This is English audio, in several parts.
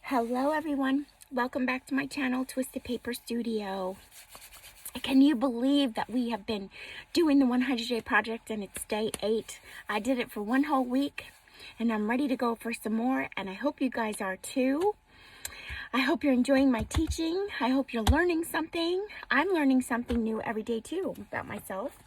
Hello everyone, welcome back to my channel, Twisted Paper Studio. Can you believe that we have been doing the 100-day project and it's day 8? I did it for one whole week and I'm ready to go for some more, and I hope you guys are too. I hope you're enjoying my teaching. I hope you're learning something. I'm learning something new every day too about myself.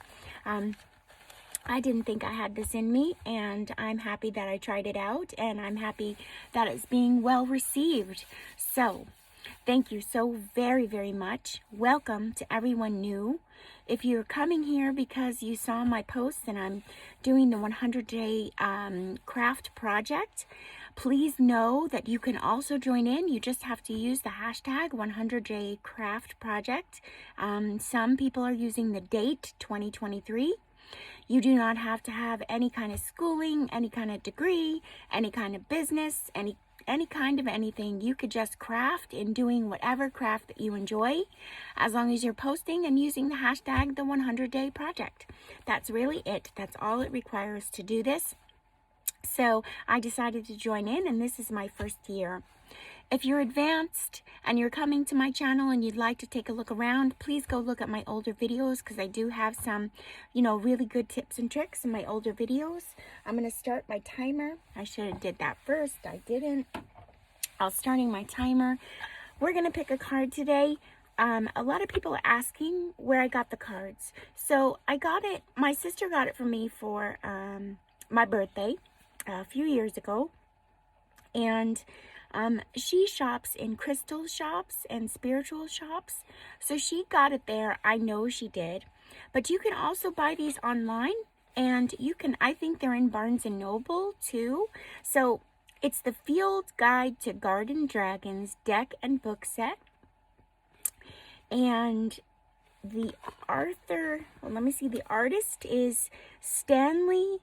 I didn't think I had this in me, and I'm happy that I tried it out, and I'm happy that it's being well received. So, thank you so very, very much. Welcome to everyone new. If you're coming here because you saw my posts and I'm doing the 100-day craft project, please know that you can also join in. You just have to use the hashtag 100-day craft project. Some people are using the date 2023. You do not have to have any kind of schooling, any kind of degree, any kind of business, any kind of anything. You could just craft in doing whatever craft that you enjoy, as long as you're posting and using the hashtag the 100-day project. That's really it. That's all it requires to do this. So I decided to join in, and this is my first year. If you're advanced and you're coming to my channel and you'd like to take a look around, please go look at my older videos, because I do have some, really good tips and tricks in my older videos. I'm going to start my timer. I should have did that first. I didn't. I'm starting my timer. We're going to pick a card today. A lot of people are asking where I got the cards. So I got it. My sister got it for me for my birthday a few years ago. And she shops in crystal shops and spiritual shops. So she got it there. I know she did. But you can also buy these online, and I think they're in Barnes & Noble too. So it's the Field Guide to Garden Dragons deck and book set. And the the artist is Stanley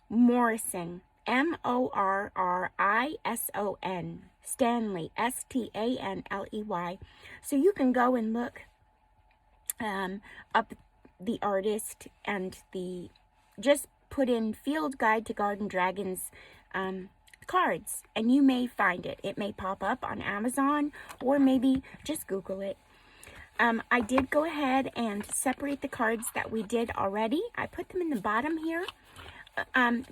Morrison. Morrison. Stanley, Stanley. So you can go and look up the artist and just put in Field Guide to Garden Dragons cards, and you may find it. It may pop up on Amazon, or maybe just Google it. I did go ahead and separate the cards that we did already. I put them in the bottom here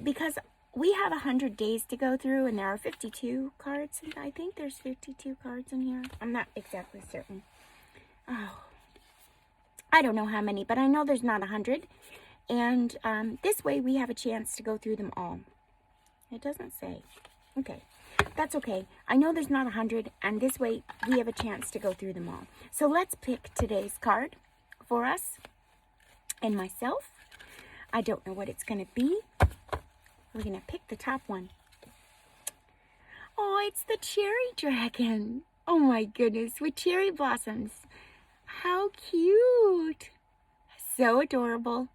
because we have 100 days to go through, and there are 52 cards. I think there's 52 cards in here. I'm not exactly certain. Oh, I don't know how many, but I know there's not 100. And this way we have a chance to go through them all. It doesn't say. Okay, that's okay. I know there's not 100, and this way we have a chance to go through them all. So let's pick today's card for us and myself. I don't know what it's going to be. We're going to pick the top one. Oh, it's the cherry dragon. Oh my goodness, with cherry blossoms. How cute. So adorable.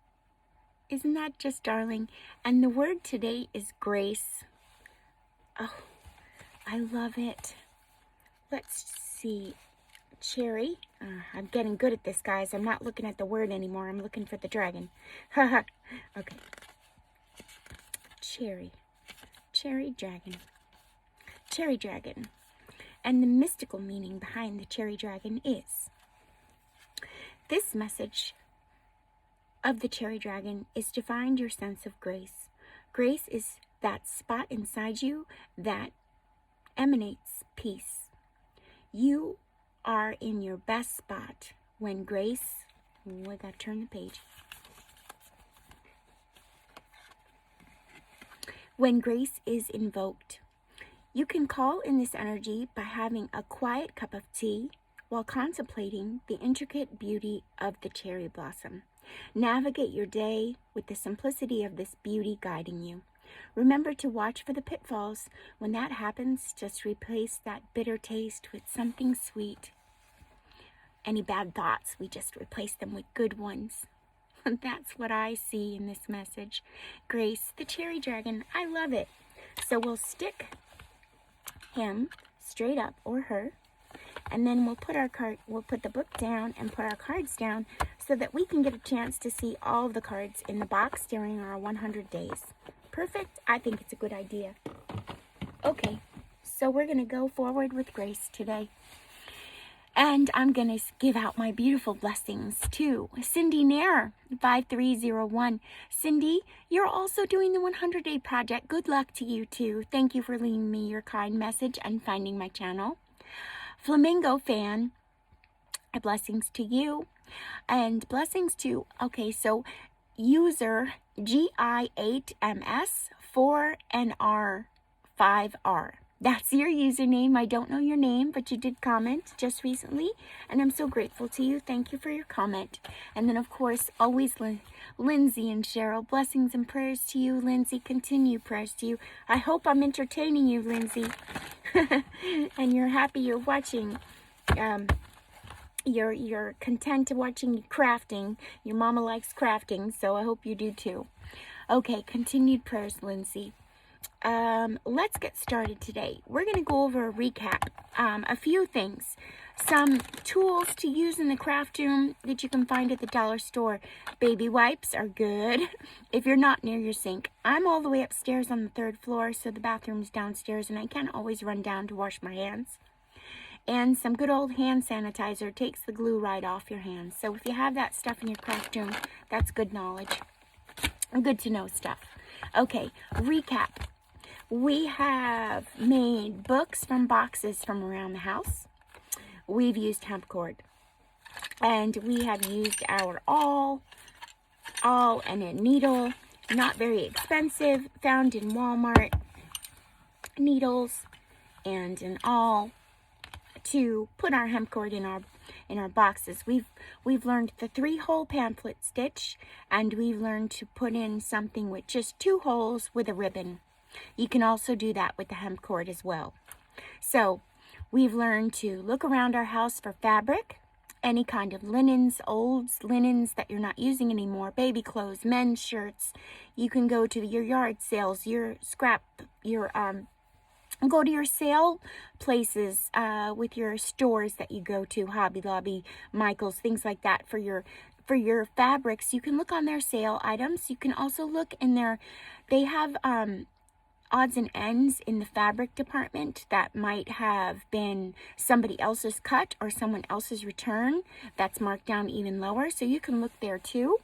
Isn't that just darling? And the word today is grace. Oh, I love it. Let's see. Cherry. I'm getting good at this, guys. I'm not looking at the word anymore. I'm looking for the dragon. Haha. Okay. Cherry dragon. Cherry dragon. And the mystical meaning behind the cherry dragon is, this message of the cherry dragon is to find your sense of grace. Grace is that spot inside you that emanates peace. You are in your best spot when grace, I gotta turn the page. When grace is invoked, you can call in this energy by having a quiet cup of tea while contemplating the intricate beauty of the cherry blossom. Navigate your day with the simplicity of this beauty guiding you. Remember to watch for the pitfalls. When that happens, just replace that bitter taste with something sweet. Any bad thoughts, we just replace them with good ones. That's what I see in this message. Grace, the cherry dragon. I love it. So we'll stick him straight up, or her, and then we'll put the book down and put our cards down so that we can get a chance to see all of the cards in the box during our 100 days. Perfect. I think it's a good idea. Okay, So we're going to go forward with grace today. And I'm going to give out my beautiful blessings to Cindy Nair, 5301. Cindy, you're also doing the 100-day project. Good luck to you too. Thank you for leaving me your kind message and finding my channel. Flamingo Fan, blessings to you. And blessings to, okay, so user GI8MS4NR5R. That's your username. I don't know your name, but you did comment just recently, and I'm so grateful to you. Thank you for your comment. And then, of course, always Lindsay and Cheryl. Blessings and prayers to you, Lindsay. Continue prayers to you. I hope I'm entertaining you, Lindsay, and you're happy you're watching. You're content to watching crafting. Your mama likes crafting, so I hope you do too. Okay, continued prayers, Lindsay. Let's get started today. We're going to go over a recap, a few things, some tools to use in the craft room that you can find at the dollar store. Baby wipes are good if you're not near your sink. I'm all the way upstairs on the 3rd floor, so the bathroom's downstairs, and I can't always run down to wash my hands. And some good old hand sanitizer takes the glue right off your hands. So if you have that stuff in your craft room, that's good knowledge. Good to know stuff. Okay, recap. We have made books from boxes from around the house. We've used hemp cord. And we have used our awl and a needle. Not very expensive. Found in Walmart. Needles and an awl to put our hemp cord in our boxes. We've learned the 3-hole pamphlet stitch, and we've learned to put in something with just 2 holes with a ribbon. You can also do that with the hemp cord as well. So we've learned to look around our house for fabric, any kind of linens, old linens that you're not using anymore, baby clothes, men's shirts. You can go to your yard sales, your scrap, go to your sale places with your stores that you go to, Hobby Lobby, Michael's, things like that for your fabrics. You can look on their sale items. You can also look in their, they have odds and ends in the fabric department that might have been somebody else's cut or someone else's return that's marked down even lower. So you can look there too.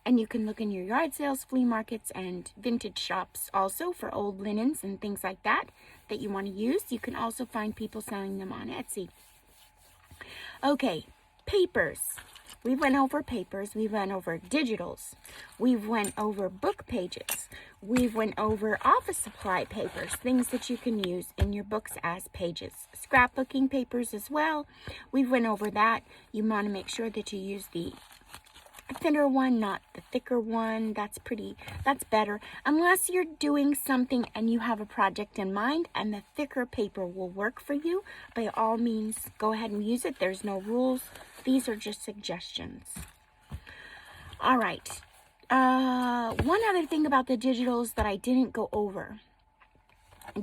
And you can look in your yard sales, flea markets, and vintage shops also for old linens and things like that you want to use. You can also find people selling them on Etsy. Okay, papers. We went over papers. We went over digitals. We went over book pages. We went over office supply papers, things that you can use in your books as pages. Scrapbooking papers as well. We went over that. You want to make sure that you use the thinner one, not the thicker one. That's better. Unless you're doing something and you have a project in mind and the thicker paper will work for you, by all means, go ahead and use it. There's no rules. These are just suggestions. All right. One other thing about the digitals that I didn't go over.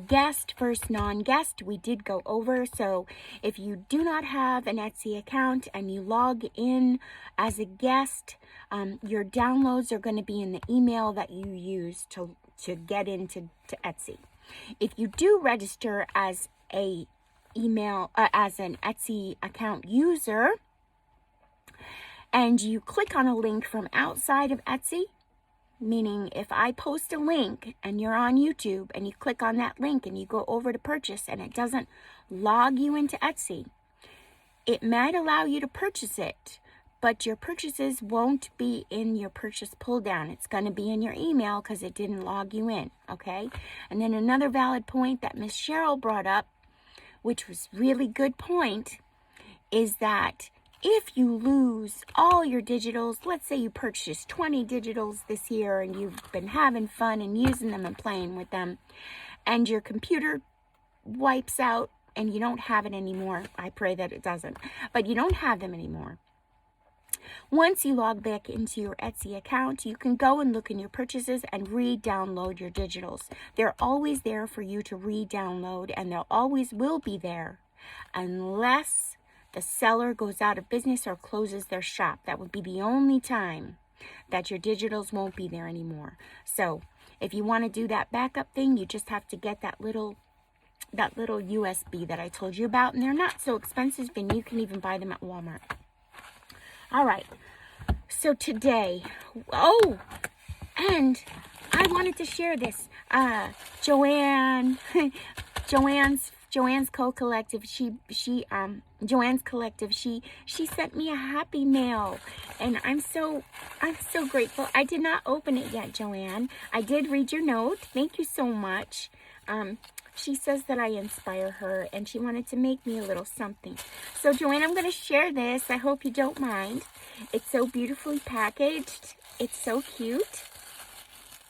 Guest versus non-guest, we did go over. So if you do not have an Etsy account and you log in as a guest, your downloads are going to be in the email that you use to get into Etsy. If you do register as an Etsy account user and you click on a link from outside of Etsy, meaning if I post a link and you're on YouTube and you click on that link and you go over to purchase and it doesn't log you into Etsy, it might allow you to purchase it, but your purchases won't be in your purchase pull down. It's going to be in your email because it didn't log you in, okay? And then another valid point that Miss Cheryl brought up, which was really good point, is that if you lose all your digitals, let's say you purchased 20 digitals this year and you've been having fun and using them and playing with them, and your computer wipes out and you don't have it anymore, I pray that it doesn't, but you don't have them anymore. Once you log back into your Etsy account, you can go and look in your purchases and re-download your digitals. They're always there for you to re-download, and they'll always will be there unless the seller goes out of business or closes their shop. That would be the only time that your digitals won't be there anymore. So if you want to do that backup thing, you just have to get that little that little USB that I told you about, and they're not so expensive, and you can even buy them at Walmart. All right, so today, oh, and I wanted to share this. Joanne, Joanne's co-collective, Joanne's collective, she sent me a happy mail, and I'm so grateful. I did not open it yet, Joanne. I did read your note. Thank you so much. She says that I inspire her, and she wanted to make me a little something. So, Joanne, I'm going to share this. I hope you don't mind. It's so beautifully packaged. It's so cute.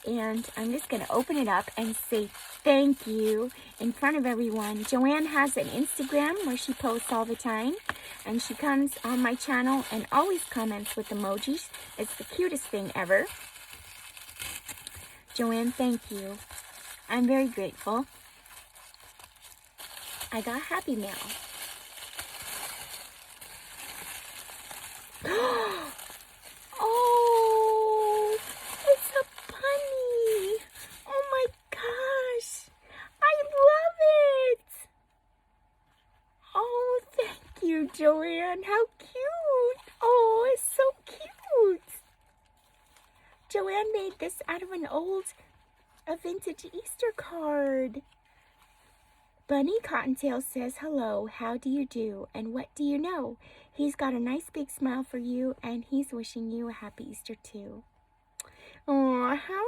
And I'm just going to open it up and say thank you in front of everyone. Joanne has an Instagram where she posts all the time. And she comes on my channel and always comments with emojis. It's the cutest thing ever. Joanne, thank you. I'm very grateful. I got happy mail. Oh, it's a bunny. Oh my gosh. I love it. Oh, thank you, Joanne. How cute. Oh, it's so cute. Joanne made this out of a vintage Easter card. Bunny Cottontail says, hello, how do you do, and what do you know? He's got a nice big smile for you, and he's wishing you a happy Easter too. Oh, how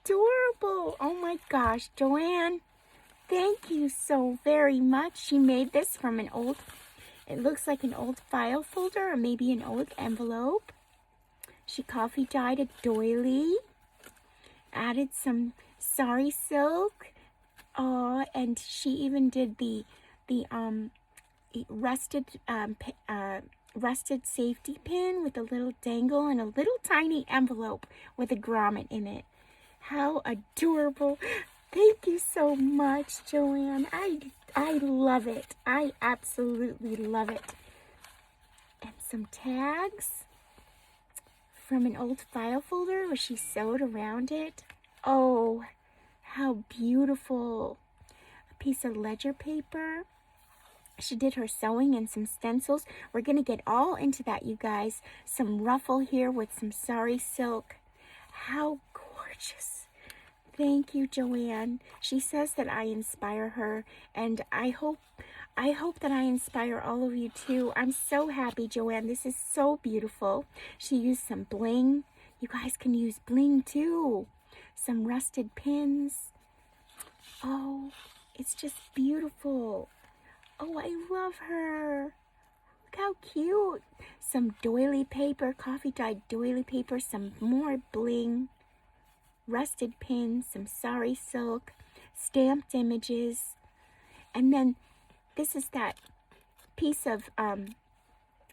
adorable. Oh my gosh, Joanne, thank you so very much. She made this from it looks like an old file folder or maybe an old envelope. She coffee dyed a doily, added some sari silk. Oh, and she even did the rusted safety pin with a little dangle and a little tiny envelope with a grommet in it. How adorable. Thank you so much, Joanne. I love it. I absolutely love it. And some tags from an old file folder where she sewed around it. Oh, how beautiful. A piece of ledger paper. She did her sewing and some stencils. We're going to get all into that, you guys. Some ruffle here with some sari silk. How gorgeous. Thank you, Joanne. She says that I inspire her, and I hope that I inspire all of you too. I'm so happy, Joanne. This is so beautiful. She used some bling. You guys can use bling too. Some rusted pins. Oh, it's just beautiful. Oh, I love her. Look how cute. Some doily paper, coffee dyed doily paper, some more bling, rusted pins, some sari silk, stamped images. And then this is that piece of,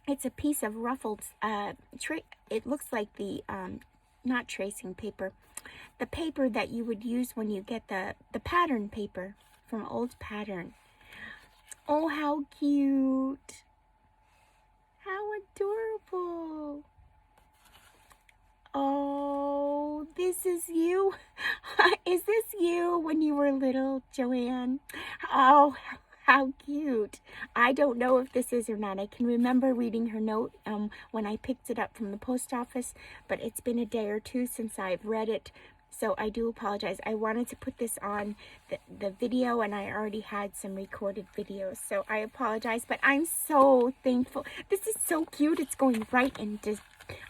it's a piece of ruffled, it looks like the, not tracing paper, the paper that you would use when you get the pattern paper from Old Pattern. Oh, how cute. How adorable. Oh, this is you. Is this you when you were little, Joanne? Oh, how cute. I don't know if this is or not. I can remember reading her note when I picked it up from the post office, but it's been a day or two since I've read it. So I do apologize. I wanted to put this on the video, and I already had some recorded videos. So I apologize, but I'm so thankful. This is so cute. It's going right into,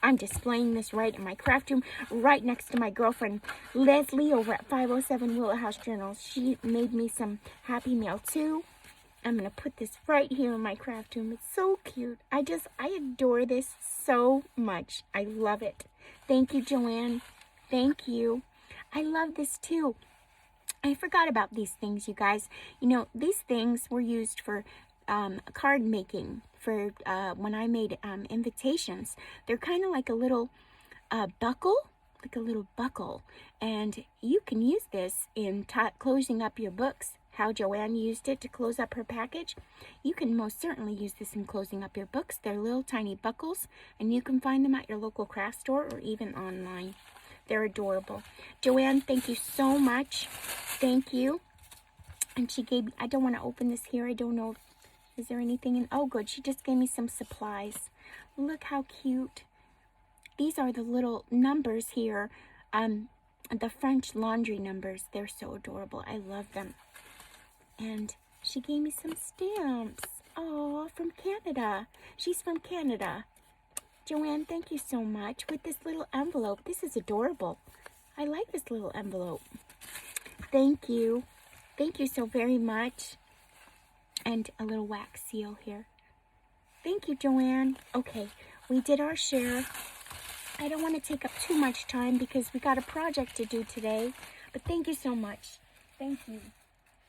I'm displaying this right in my craft room, right next to my girlfriend, Leslie, over at 507 Willow House Journals. She made me some happy mail too. I'm going to put this right here in my craft room. It's so cute. I adore this so much. I love it. Thank you, Joanne. Thank you. I love this too. I forgot about these things, you guys. You know, these things were used for card making, for when I made invitations. They're kind of like a little buckle, and you can use this in closing up your books. How Joanne used it to close up her package. You can most certainly use this in closing up your books. They're little tiny buckles, and you can find them at your local craft store or even online. They're adorable. Joanne, thank you so much. Thank you. And she gave me, I don't want to open this here. I don't know, is there anything in, oh good, she just gave me some supplies. Look how cute. These are the little numbers here. The French laundry numbers. They're so adorable. I love them. And she gave me some stamps. Oh, from Canada. She's from Canada. Joanne, thank you so much. With this little envelope. This is adorable. I like this little envelope. Thank you. Thank you so very much. And a little wax seal here. Thank you, Joanne. Okay, we did our share. I don't want to take up too much time because we got a project to do today. But thank you so much. Thank you.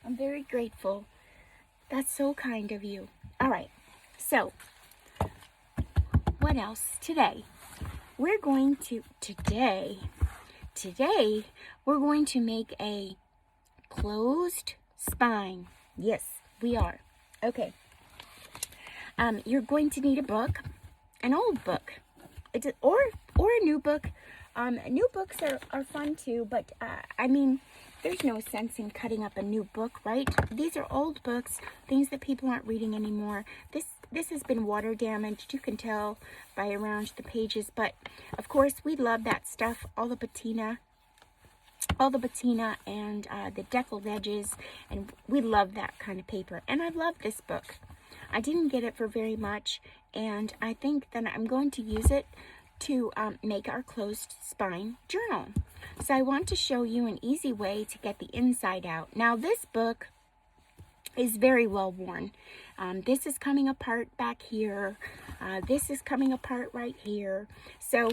I'm very grateful. That's so kind of you. All right, so what else? Today, we're going to make a closed spine. Yes, we are. Okay. You're going to need a book, an old book, or a new book. New books are fun too, but I mean, there's no sense in cutting up a new book, right? These are old books, things that people aren't reading anymore. This has been water damaged. You can tell by around the pages, but of course we love that stuff. All the patina and the deckled edges, and we love that kind of paper. And I love this book. I didn't get it for very much, and I think that I'm going to use it to make our closed spine journal. So I want to show you an easy way to get the inside out. Now this book is very well worn. This is coming apart back here. This is coming apart right here. So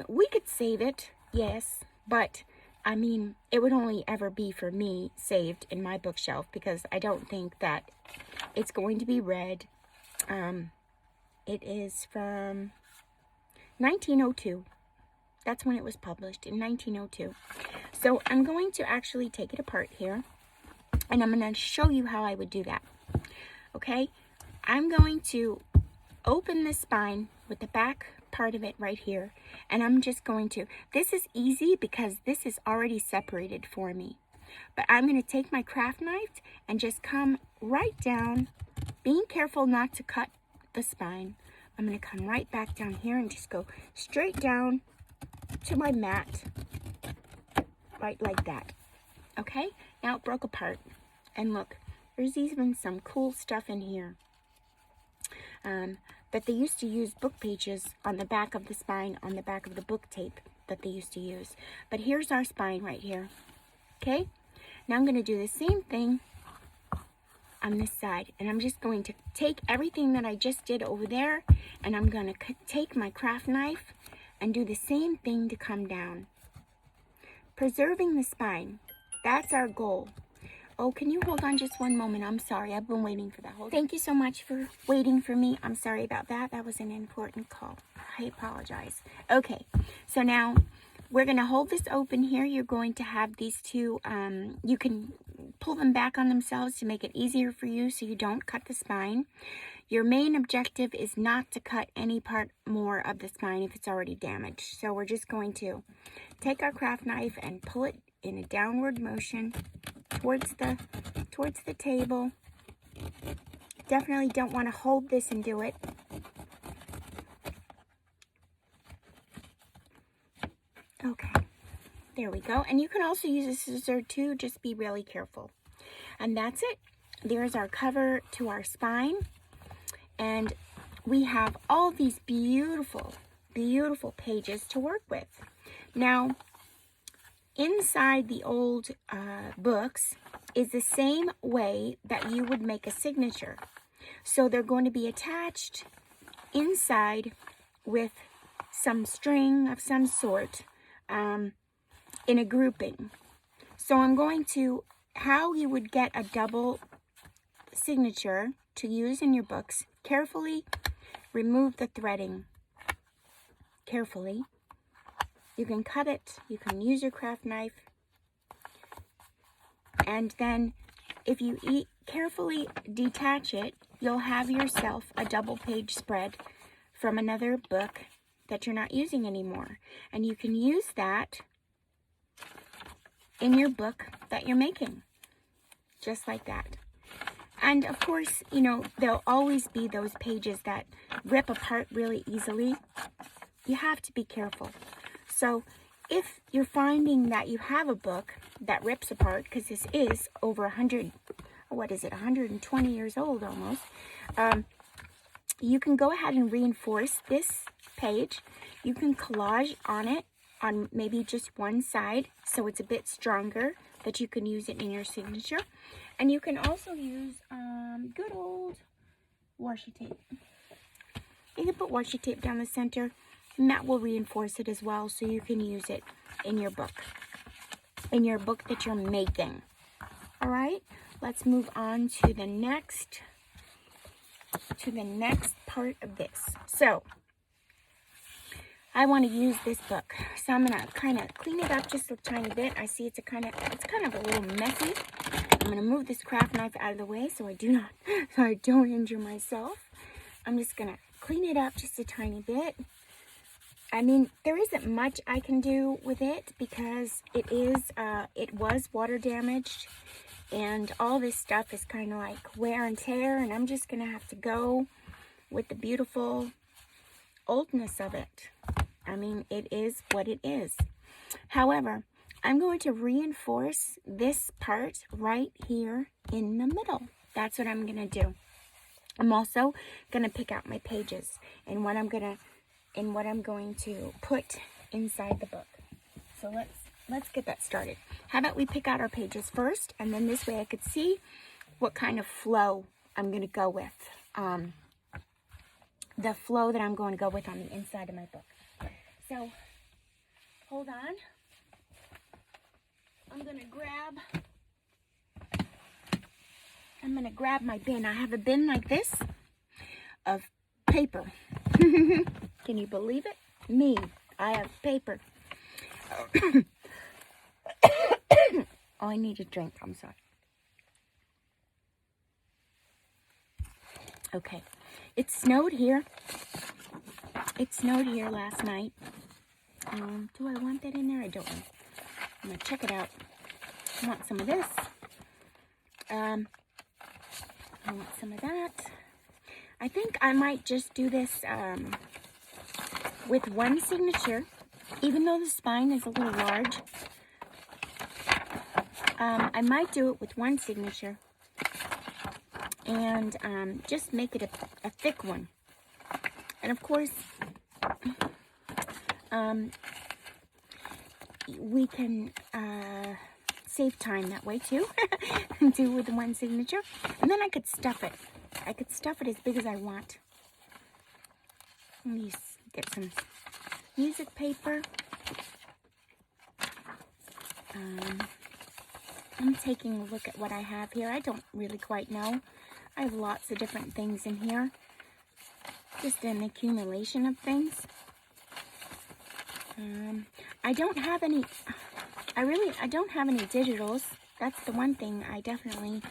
we could save it, yes, but I mean, it would only ever be for me saved in my bookshelf because I don't think that it's going to be read. It is from 1902. That's when it was published, in 1902. So I'm going to actually take it apart here, and I'm going to show you how I would do that. Okay? I'm going to open the spine with the back part of it right here, and I'm just going to, this is easy because this is already separated for me, but I'm going to take my craft knife and just come right down, being careful not to cut the spine. I'm going to come right back down here and just go straight down to my mat, right like that. Okay, now it broke apart, and look, there's even some cool stuff in here. That they used to use book pages on the back of the spine, on the back of the book tape that they used to use. But here's our spine right here. Okay? Now I'm going to do the same thing on this side. And I'm just going to take everything that I just did over there, and I'm going to take my craft knife and do the same thing to come down. Preserving the spine. That's our goal. Oh, can you hold on just one moment? I'm sorry. I've been waiting for that whole. Thank you so much for waiting for me. I'm sorry about that. That was an important call. I apologize. Okay, so now we're going to hold this open here. You're going to have these two, you can pull them back on themselves to make it easier for you so you don't cut the spine. Your main objective is not to cut any part more of the spine if it's already damaged. So we're just going to take our craft knife and pull it in a downward motion towards the table. Definitely don't want to hold this and do it. Okay, there we go. And you can also use a scissor too, just be really careful. And that's it. There's our cover to our spine. And we have all these beautiful, beautiful pages to work with. Now, inside the old books is the same way that you would make a signature. So they're going to be attached inside with some string of some sort in a grouping. So I'm going to, how you would get a double signature to use in your books, carefully remove the threading. Carefully. You can cut it, you can use your craft knife, and then if you carefully detach it, you'll have yourself a double page spread from another book that you're not using anymore. And you can use that in your book that you're making. just like that. And of course, you know, there'll always be those pages that rip apart really easily. You have to be careful. So if you're finding that you have a book that rips apart, because this is over 100, what is it, 120 years old almost, you can go ahead and reinforce this page. You can collage on it on maybe just one side so it's a bit stronger, that you can use it in your signature. And you can also use good old washi tape. You can put washi tape down the center, and that will reinforce it as well, so you can use it in your book that you're making. All right, let's move on to the next part of this. So I want to use this book, so I'm gonna kind of clean it up just a tiny bit. I see it's kind of a little messy. I'm gonna move this craft knife out of the way so I don't injure myself. I'm just gonna clean it up just a tiny bit. I mean, there isn't much I can do with it because it was water damaged, and all this stuff is kind of like wear and tear, and I'm just gonna have to go with the beautiful oldness of it. I mean, it is what it is. However, I'm going to reinforce this part right here in the middle. That's what I'm going to do. I'm also going to pick out my pages and what I'm going to put inside the book. So let's get that started. How about we pick out our pages first, and then this way I could see what kind of flow I'm going to go with. The flow that I'm going to go with on the inside of my book. So, hold on. I'm going to grab my bin. I have a bin like this of paper. Can you believe it? Me, I have paper. Oh, I need a drink. I'm sorry. Okay. It snowed here. It snowed here last night. Do I want that in there? I don't know. I'm going to check it out. I want some of this. I want some of that. I think I might just do this with one signature, even though the spine is a little large. I might do it with one signature and just make it a thick one. And of course, we can save time that way too. Do with one signature, and then I could stuff it. I could stuff it as big as I want. Let me get some music paper. I'm taking a look at what I have here. I don't really quite know. I have lots of different things in here. Just an accumulation of things. I don't have any, I don't have any digitals. That's the one thing I definitely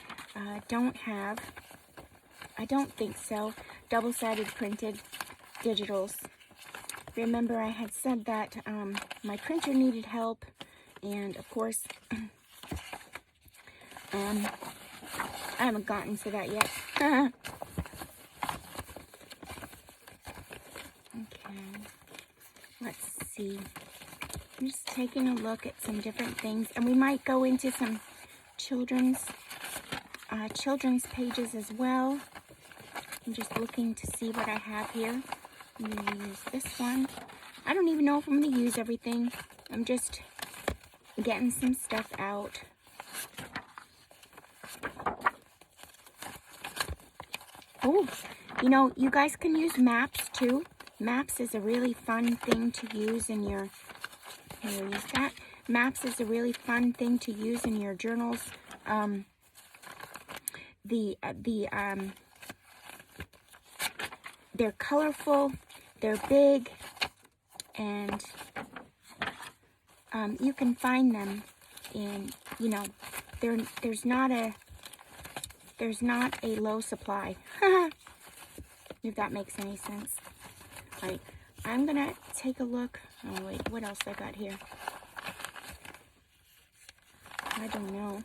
don't have. I don't think so. Double-sided printed digitals. Remember, I had said that my printer needed help, and of course, I haven't gotten to that yet. Okay, let's see. I'm just taking a look at some different things, and we might go into some children's pages as well. I'm just looking to see what I have here. I'm going to use this one. I don't even know if I'm going to use everything. I'm just getting some stuff out. Oh, you know, you guys can use maps too. Maps is a really fun thing to use in your, here, use that. Maps is a really fun thing to use in your journals. They're colorful, they're big, and you can find them in, you know, there's not a low supply, if that makes any sense. All right, I'm gonna take a look. Oh wait, what else I got here? I don't know.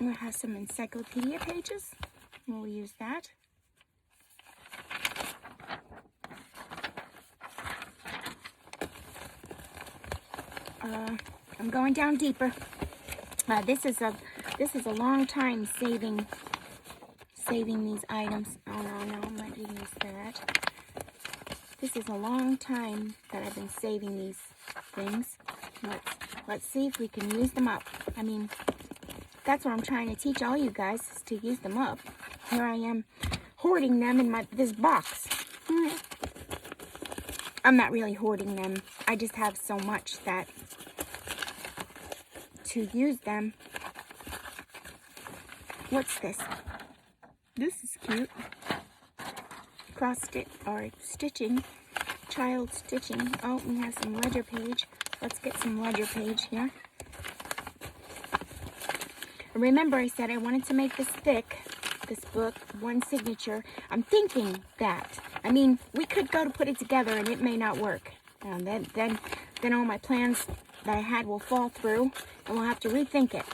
We'll have some encyclopedia pages. We'll use that. I'm going down deeper. This is a long time saving these items. Oh no, I'm not going to use that. This is a long time that I've been saving these things. Let's see if we can use them up. I mean, that's what I'm trying to teach all you guys, is to use them up. Here I am hoarding them in this box. I'm not really hoarding them. I just have so much that to use them. What's this? This is cute. Cross stitch or stitching, child stitching. Oh, we have some ledger page. Let's get some ledger page here. Remember, I said I wanted to make this thick, this book, one signature. I'm thinking that. I mean, we could go to put it together and it may not work. Then all my plans that I had will fall through and we'll have to rethink it.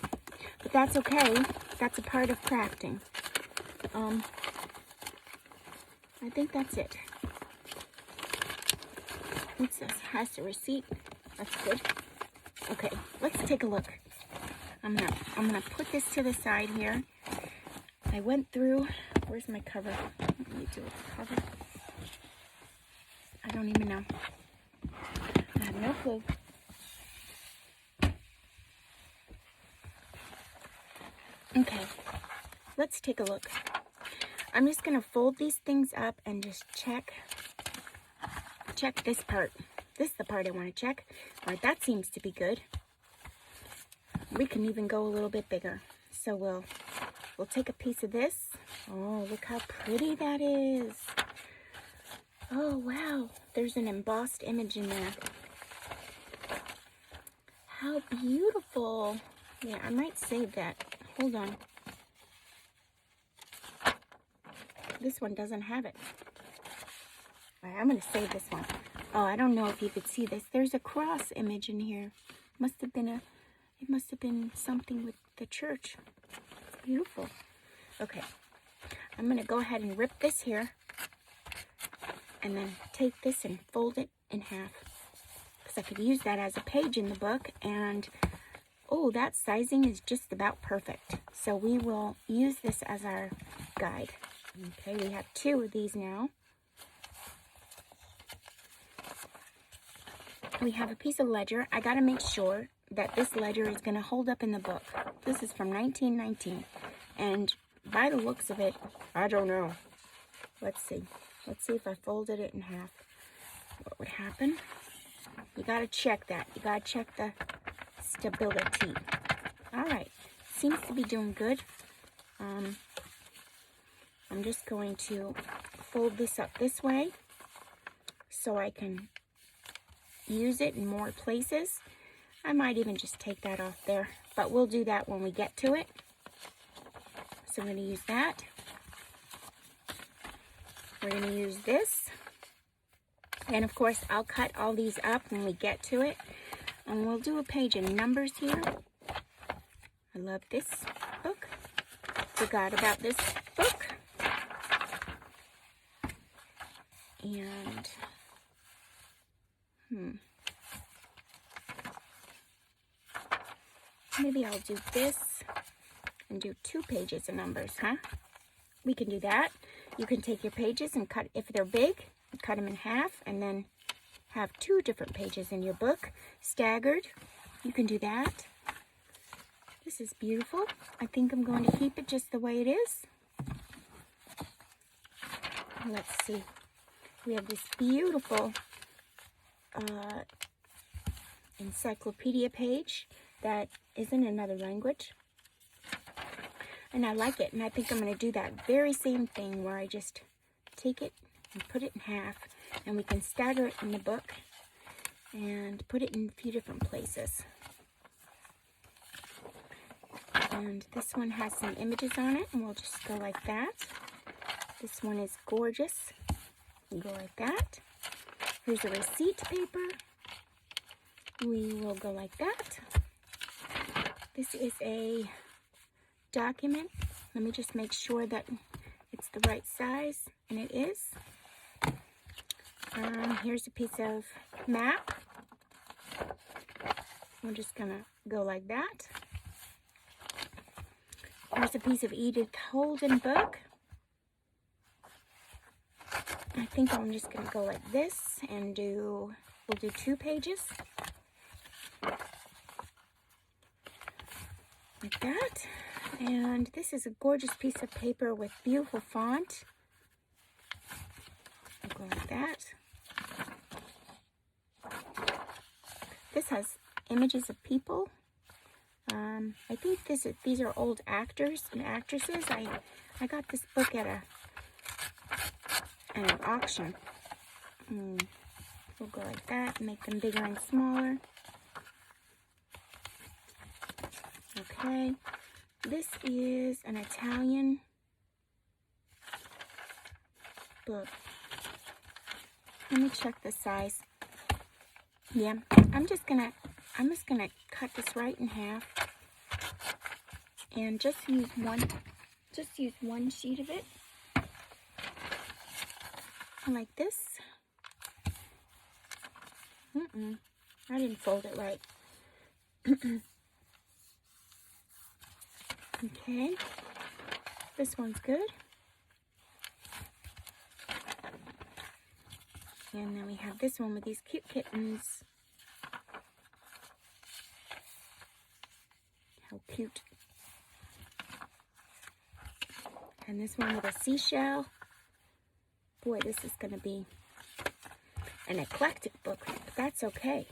But that's okay. That's a part of crafting. I think that's it. What's this? Has a receipt. That's good. Okay, let's take a look. I'm gonna put this to the side here. I went through. Where's my cover? What do you do with the cover? I don't even know. I have no clue. Okay, let's take a look. I'm just gonna fold these things up and just check this part. This is the part I want to check. All right, that seems to be good. We can even go a little bit bigger. So we'll take a piece of this. Oh, look how pretty that is. Oh, wow. There's an embossed image in there. How beautiful. Yeah, I might save that. Hold on. This one doesn't have it. All right, I'm going to save this one. Oh, I don't know if you could see this. There's a cross image in here. It must have been something with the church. It's beautiful. Okay. I'm going to go ahead and rip this here. And then take this and fold it in half. Because I could use that as a page in the book. And, oh, that sizing is just about perfect. So we will use this as our guide. Okay, we have 2 of these now. We have a piece of ledger. I got to make sure that this ledger is going to hold up in the book. This is from 1919. And by the looks of it, I don't know. Let's see. Let's see if I folded it in half. What would happen? You got to check that. You got to check the stability. All right. Seems to be doing good. I'm just going to fold this up this way so I can use it in more places. I might even just take that off there, but we'll do that when we get to it. So I'm going to use that. We're going to use this. And of course, I'll cut all these up when we get to it. And we'll do a page of numbers here. I love this book. Forgot about this book. And, maybe I'll do this and do 2 pages of numbers, huh? We can do that. You can take your pages and cut, if they're big, cut them in half and then have 2 different pages in your book, staggered. You can do that. This is beautiful. I think I'm going to keep it just the way it is. Let's see. We have this beautiful encyclopedia page that is in another language. And I like it. And I think I'm going to do that very same thing where I just take it and put it in half. And we can stagger it in the book and put it in a few different places. And this one has some images on it. And we'll just go like that. This one is gorgeous. Go like that. Here's a receipt paper. We will go like that. This is a document. Let me just make sure that it's the right size, and it is. Here's a piece of map. We're just gonna go like that. Here's a piece of Edith Holden book. I think I'm just gonna go like this and we'll do 2 pages. Like that. And this is a gorgeous piece of paper with beautiful font. I'll go like that. This has images of people. I think these are old actors and actresses. I got this book at an auction. We'll go like that, make them bigger and smaller. Okay, this is an Italian book. Let me check the size. Yeah, I'm just gonna cut this right in half and just use one sheet of it like this. I didn't fold it right. Okay, this one's good. And then we have this one with these cute kittens. How cute. And this one with a seashell. Boy, this is going to be an eclectic book, but that's okay.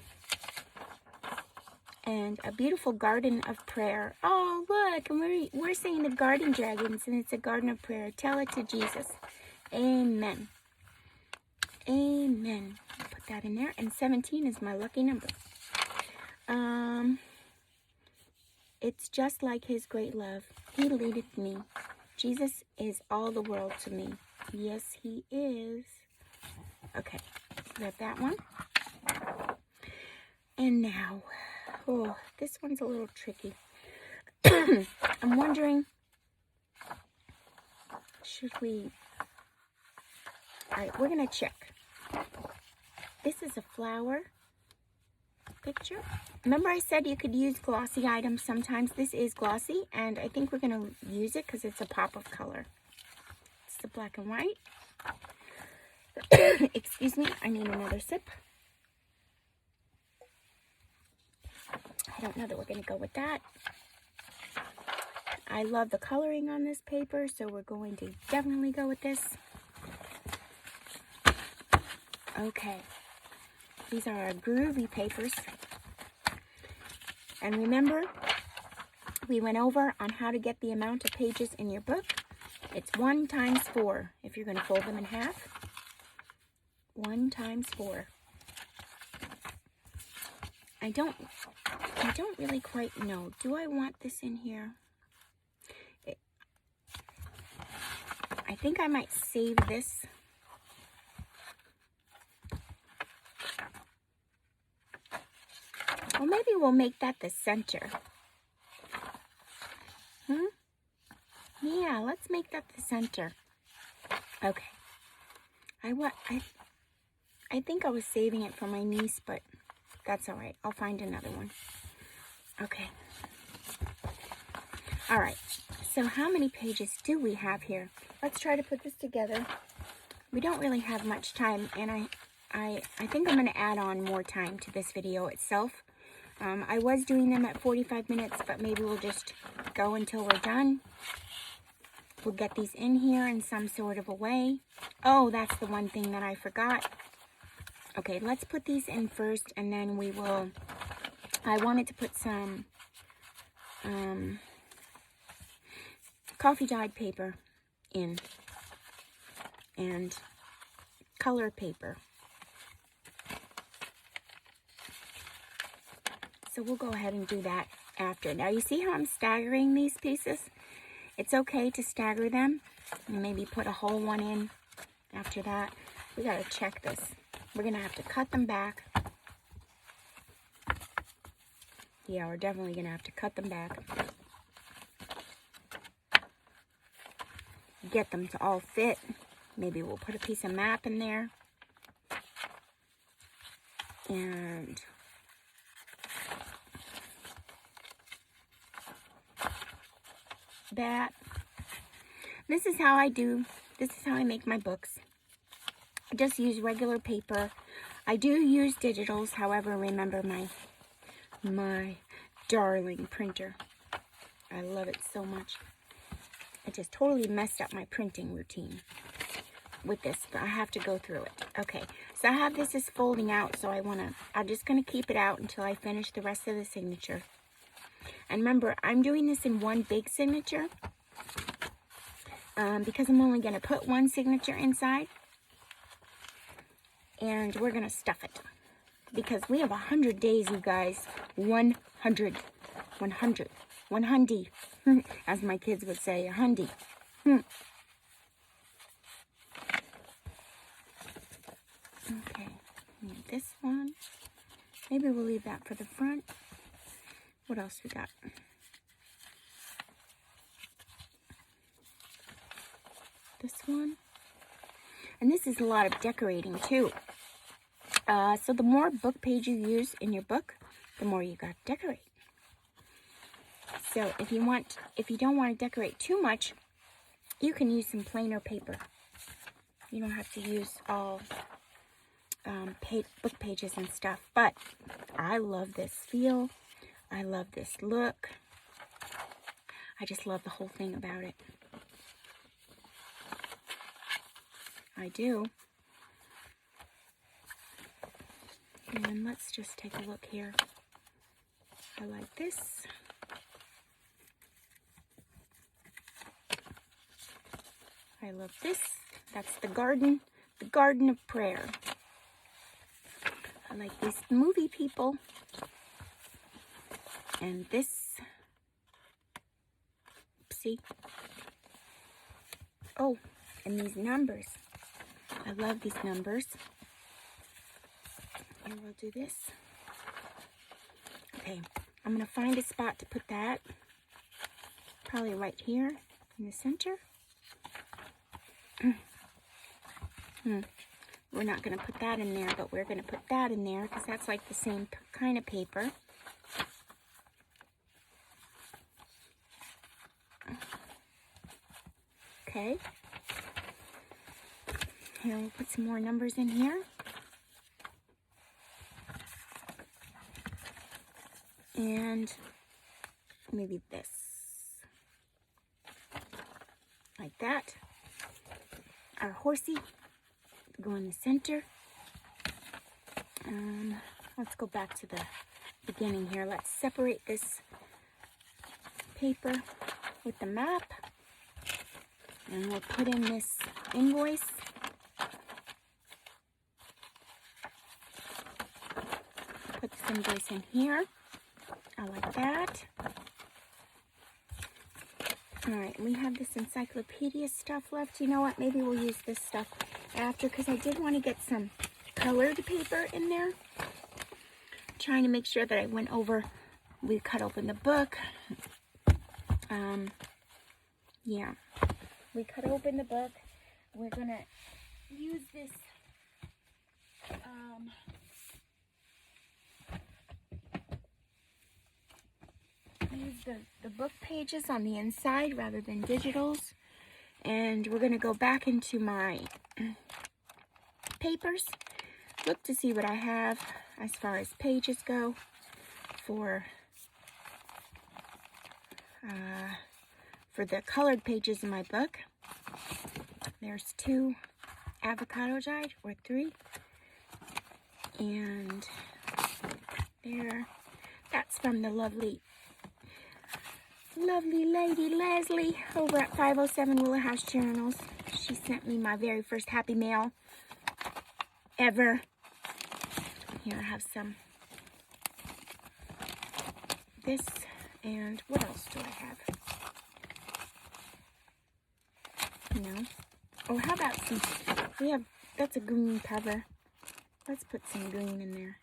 And a beautiful garden of prayer. Oh, look, and we're saying the garden dragons, and it's a garden of prayer. Tell it to Jesus. Amen. Amen. Put that in there. And 17 is my lucky number. It's just like his great love. He leadeth me. Jesus is all the world to me. Yes, he is. Okay, got that one. And now, oh, this one's a little tricky. I'm wondering, should we... All right, we're going to check. This is a flower picture. Remember I said you could use glossy items sometimes. This is glossy, and I think we're going to use it because it's a pop of color. It's the black and white. Excuse me, I need another sip. I don't know that we're going to go with that. I love the coloring on this paper, so we're going to definitely go with this. Okay, these are our groovy papers. And remember, we went over on how to get the amount of pages in your book. It's 1 times 4 if you're going to fold them in half. 1 times 4. I don't really quite know. Do I want this in here? I think I might save this. Well, maybe we'll make that the center. Yeah, let's make that the center. Okay. I think I was saving it for my niece, but that's all right. I'll find another one. Okay. All right. So how many pages do we have here? Let's try to put this together. We don't really have much time, and I think I'm going to add on more time to this video itself. I was doing them at 45 minutes, but maybe we'll just go until we're done. We'll get these in here in some sort of a way. Oh, that's the one thing that I forgot. Okay, let's put these in first, and then we will... I wanted to put some coffee dyed paper in, and color paper. So we'll go ahead and do that after. Now you see how I'm staggering these pieces? It's okay to stagger them and maybe put a whole one in after that. We gotta check this. We're gonna have to cut them back. Yeah, we're definitely gonna have to cut them back. get them to all fit. Maybe we'll put a piece of map in there. And that. This is how I make my books. I just use regular paper. I do use digitals, however, remember my darling printer. I love it so much. I just totally messed up my printing routine with this, but I have to go through it. Okay, so I have this is folding out, so I'm just gonna keep it out until I finish the rest of the signature. And remember, I'm doing this in one big signature because I'm only gonna put one signature inside, and we're gonna stuff it because we have 100 days, you guys. 100, as my kids would say, a hundy. Okay, this one. Maybe we'll leave that for the front. What else we got? This one. And this is a lot of decorating too. So the more book page you use in your book, the more you got to decorate. So if you don't want to decorate too much, you can use some plainer paper. You don't have to use all book pages and stuff. But I love this feel. I love this look. I just love the whole thing about it. I do. And let's just take a look here. I like this. I love this. That's the garden of prayer. I like these movie people. And this, oopsie. Oh, and these numbers. I love these numbers. And we'll do this. Okay, I'm going to find a spot to put that. Probably right here in the center. We're not going to put that in there, but we're going to put that in there because that's like the same kind of paper. Okay. Here, we'll put some more numbers in here. And maybe this. Like that. Our horsey go in the center. Let's go back to the beginning here. Let's separate this paper with the map. And we'll put in this invoice. Put this invoice in here. I like that. Alright, we have this encyclopedia stuff left. You know what? Maybe we'll use this stuff after because I did want to get some colored paper in there. Trying to make sure that I went over, we cut open the book. Yeah. We cut open the book. We're going to use this use the book pages on the inside rather than digitals. And we're going to go back into my papers. Look to see what I have as far as pages go for the colored pages in my book. There's 2 avocado dyed, or 3. And there, that's from the lovely lady Leslie over at 507 Willow House Journals. She sent me my very first Happy Mail ever. Here I have some. This, and what else do I have? No. Oh, how about some, that's a green cover. Let's put some green in there.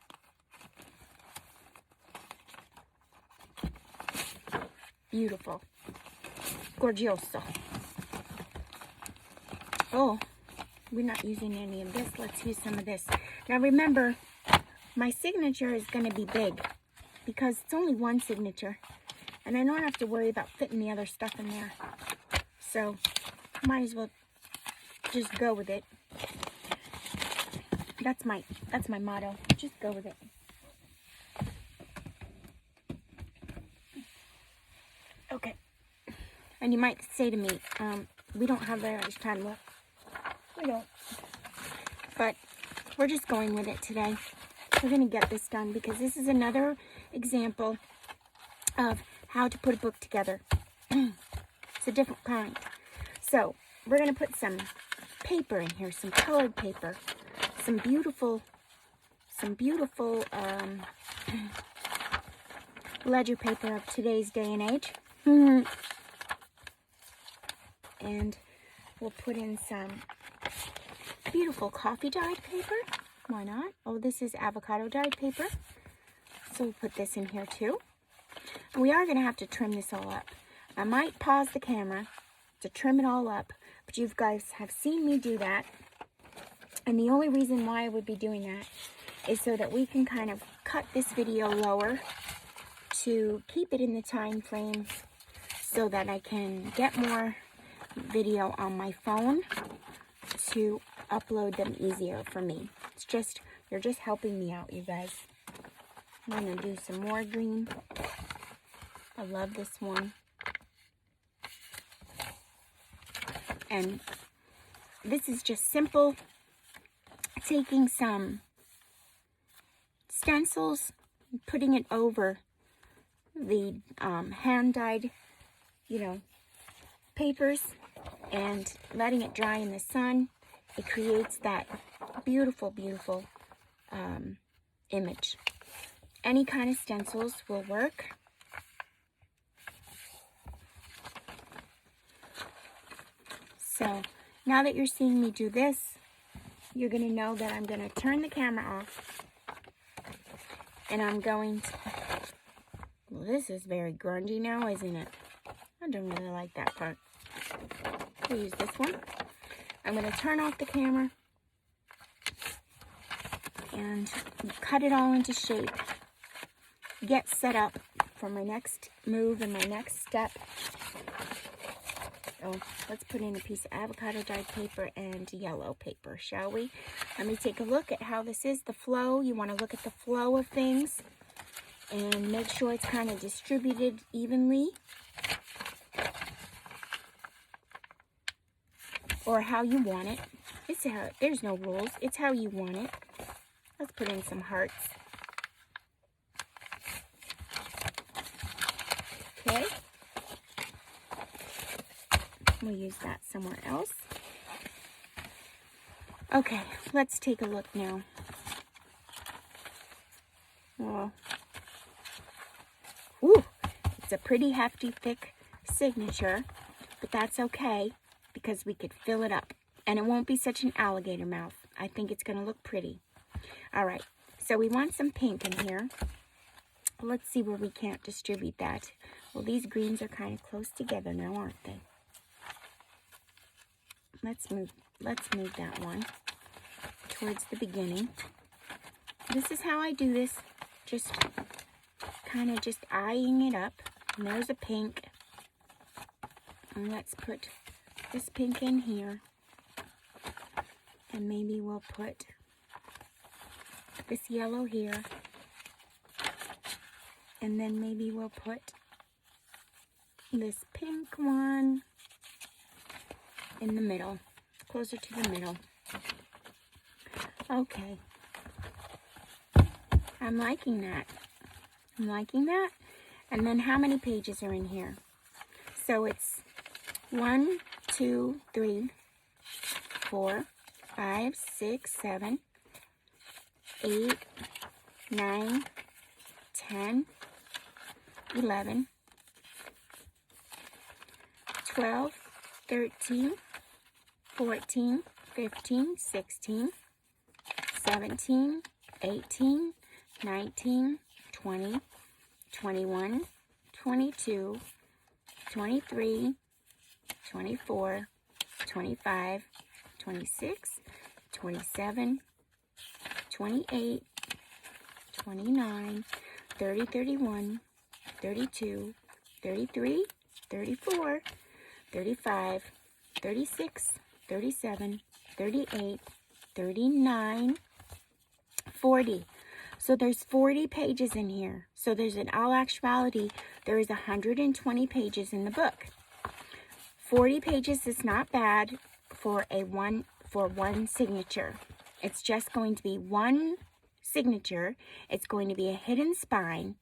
Beautiful. Gorgioso. Oh, we're not using any of this. Let's use some of this. Now remember, my signature is going to be big because it's only one signature. And I don't have to worry about fitting the other stuff in there. So, might as well just go with it. That's my motto. Just go with it. Okay. And you might say to me, we don't have very much time left. We don't. But we're just going with it today. We're going to get this done because this is another example of how to put a book together. It's a different kind. So, we're going to put some paper in here, some colored paper, some beautiful ledger paper of today's day and age. And we'll put in some beautiful coffee dyed paper. Why not? Oh, this is avocado dyed paper. So we'll put this in here too. And we are going to have to trim this all up. I might pause the camera to trim it all up, but you guys have seen me do that. And the only reason why I would be doing that is so that we can kind of cut this video lower to keep it in the time frame so that I can get more video on my phone to upload them easier for me. It's just, you're just helping me out, you guys. I'm going to do some more green. I love this one. And this is just simple. Taking some stencils, putting it over the hand-dyed, papers, and letting it dry in the sun. It creates that beautiful, beautiful image. Any kind of stencils will work. So, now that you're seeing me do this, you're going to know that I'm going to turn the camera off. And I'm going to... Well, this is very grungy now, isn't it? I don't really like that part. We'll use this one. I'm going to turn off the camera and cut it all into shape. Get set up for my next move and my next step. Oh, let's put in a piece of avocado dyed paper and yellow paper, shall we? Let me take a look at how this is, the flow. You want to look at the flow of things and make sure it's kind of distributed evenly. Or how you want it. There's no rules. It's how you want it. Let's put in some hearts. Okay. We'll use that somewhere else. Okay, let's take a look now. Oh. Whew. It's a pretty hefty, thick signature, but that's okay because we could fill it up. And it won't be such an alligator mouth. I think it's going to look pretty. All right, so we want some pink in here. Let's see where we can't distribute that. Well, these greens are kind of close together now, aren't they? Let's move that one towards the beginning. This is how I do this. Just kind of just eyeing it up. And there's a pink. And let's put this pink in here. And maybe we'll put this yellow here. And then maybe we'll put this pink one in the middle, closer to the middle. Okay. I'm liking that. I'm liking that. And then how many pages are in here? So it's 1, 2, 3, 4, 5, 6, 7, 8, 9, 10, 11, 12, 13, 14, 15, 16, 17, 18, 19, 20, 21, 22, 23, 24, 25, 26, 27, 28, 29, 30, 31, 32, 33, 34, 35, 36, 37, 38, 39, 40. So there's 40 pages in here. So there's, in all actuality, there is 120 pages in the book. 40 pages is not bad for one signature. It's just going to be one signature. It's going to be a hidden spine,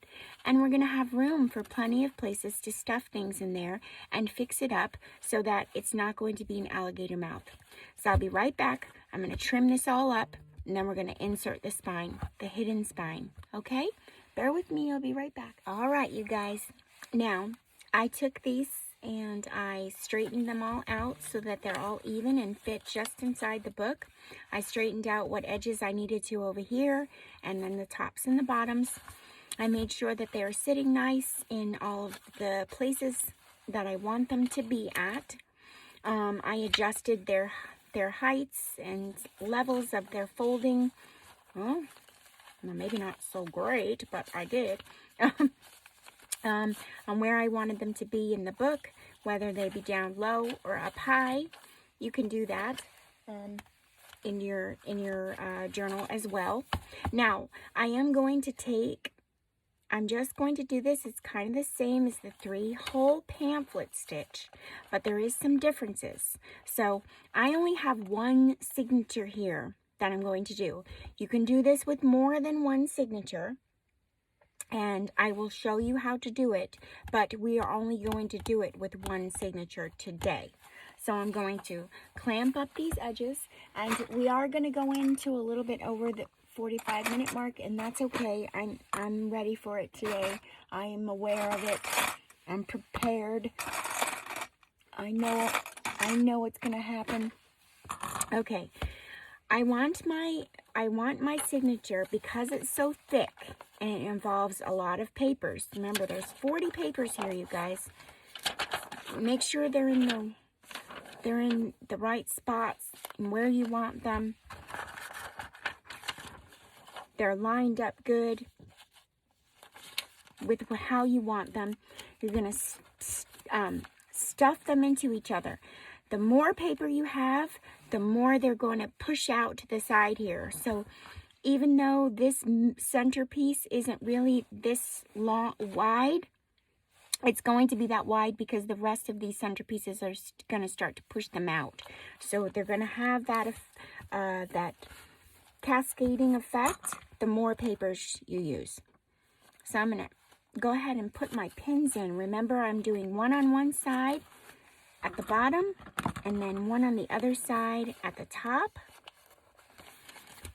and we're going to have room for plenty of places to stuff things in there and fix it up so that it's not going to be an alligator mouth. So I'll be right back. I'm going to trim this all up, and then we're going to insert the spine, the hidden spine. Okay? Bear with me. I'll be right back. All right, you guys. Now, I took these and I straightened them all out so that they're all even and fit just inside the book. I straightened out what edges I needed to over here, and then the tops and the bottoms. I made sure that they are sitting nice in all of the places that I want them to be at. I adjusted their heights and levels of their folding. Well, maybe not so great, but I did. On where I wanted them to be in the book, whether they be down low or up high. You can do that in your journal as well. Now, I'm just going to do this. It's kind of the same as the 3-hole pamphlet stitch, but there is some differences. So I only have one signature here that I'm going to do. You can do this with more than one signature, and I will show you how to do it, but we are only going to do it with one signature today. So I'm going to clamp up these edges, and we are going to go into a little bit over the 45-minute mark, and that's okay. I'm ready for it today. I am aware of it. I'm prepared. I know it's going to happen. Okay. I want my signature, because it's so thick and it involves a lot of papers. Remember, there's 40 papers here, you guys. Make sure they're in the right spots and where you want them. They're lined up good with how you want them. You're going to stuff them into each other. The more paper you have, the more they're going to push out to the side here. So even though this centerpiece isn't really this wide, it's going to be that wide because the rest of these centerpieces are going to start to push them out. So they're going to have that cascading effect the more papers you use. So I'm going to go ahead and put my pins in. Remember, I'm doing one on one side at the bottom, and then one on the other side at the top.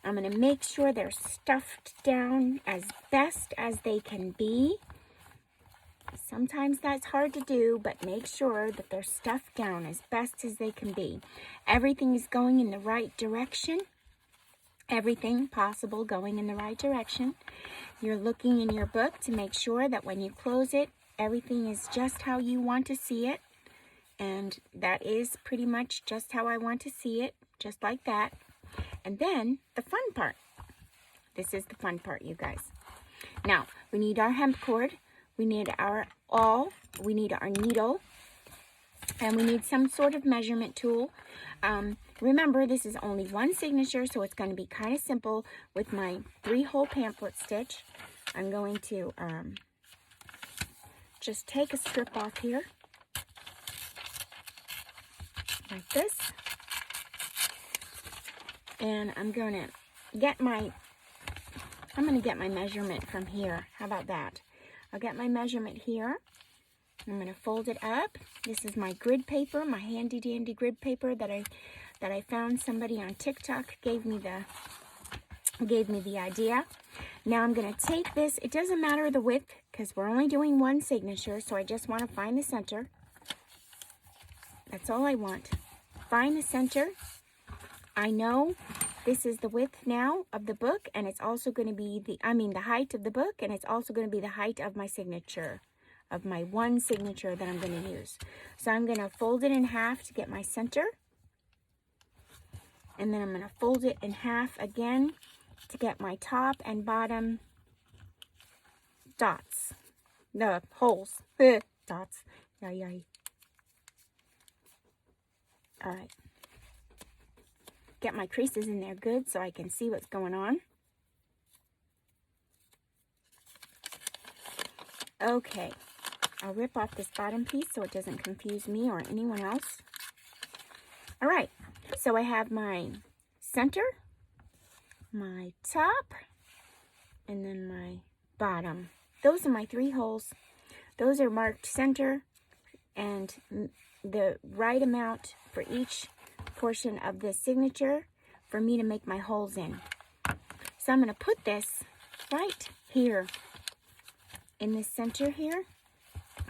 I'm going to make sure they're stuffed down as best as they can be. Sometimes that's hard to do, but make sure that they're stuffed down as best as they can be. Everything is going in the right direction. Everything possible going in the right direction. You're looking in your book to make sure that when you close it, everything is just how you want to see it. And that is pretty much just how I want to see it, just like that. And then the fun part. This is the fun part, you guys. Now, we need our hemp cord, we need our awl, we need our needle, and we need some sort of measurement tool. Remember, this is only one signature, so it's going to be kind of simple with my 3-hole pamphlet stitch. I'm going to just take a strip off here, like this. And I'm going to get my measurement from here. How about that? I'll get my measurement here. I'm going to fold it up. This is my grid paper, my handy dandy grid paper that I found. Somebody on TikTok gave me the idea. Now I'm going to take this. It doesn't matter the width because we're only doing one signature, so I just want to find the center. That's all I want. Find the center. I know this is the width now of the book, and it's also going to be the height of the book, and it's also going to be the height of my signature, of my one signature that I'm going to use. So I'm going to fold it in half to get my center. And then I'm going to fold it in half again to get my top and bottom dots. The holes. Dots. Yay. Alright. Get my creases in there good so I can see what's going on. Okay. I'll rip off this bottom piece so it doesn't confuse me or anyone else. Alright. So I have my center, my top, and then my bottom. Those are my 3 holes. Those are marked center and the right amount for each portion of the signature for me to make my holes in. So I'm going to put this right here in the center here.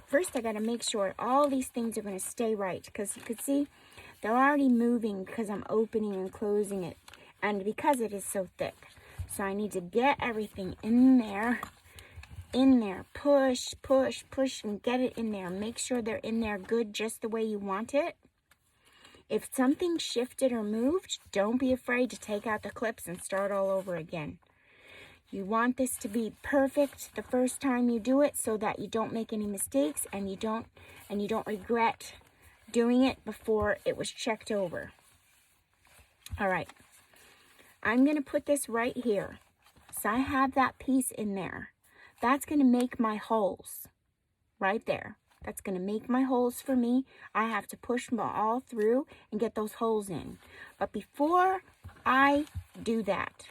First I got to make sure all these things are going to stay right, because you can see they're already moving because I'm opening and closing it, and because it is so thick. So I need to get everything in there, push, push, push, and get it in there. Make sure they're in there good, just the way you want it. If something shifted or moved, don't be afraid to take out the clips and start all over again. You want this to be perfect the first time you do it so that you don't make any mistakes and you don't regret doing it before it was checked over. All right. I'm going to put this right here. So I have that piece in there. That's going to make my holes right there. That's going to make my holes for me. I have to push them all through and get those holes in. But before I do that,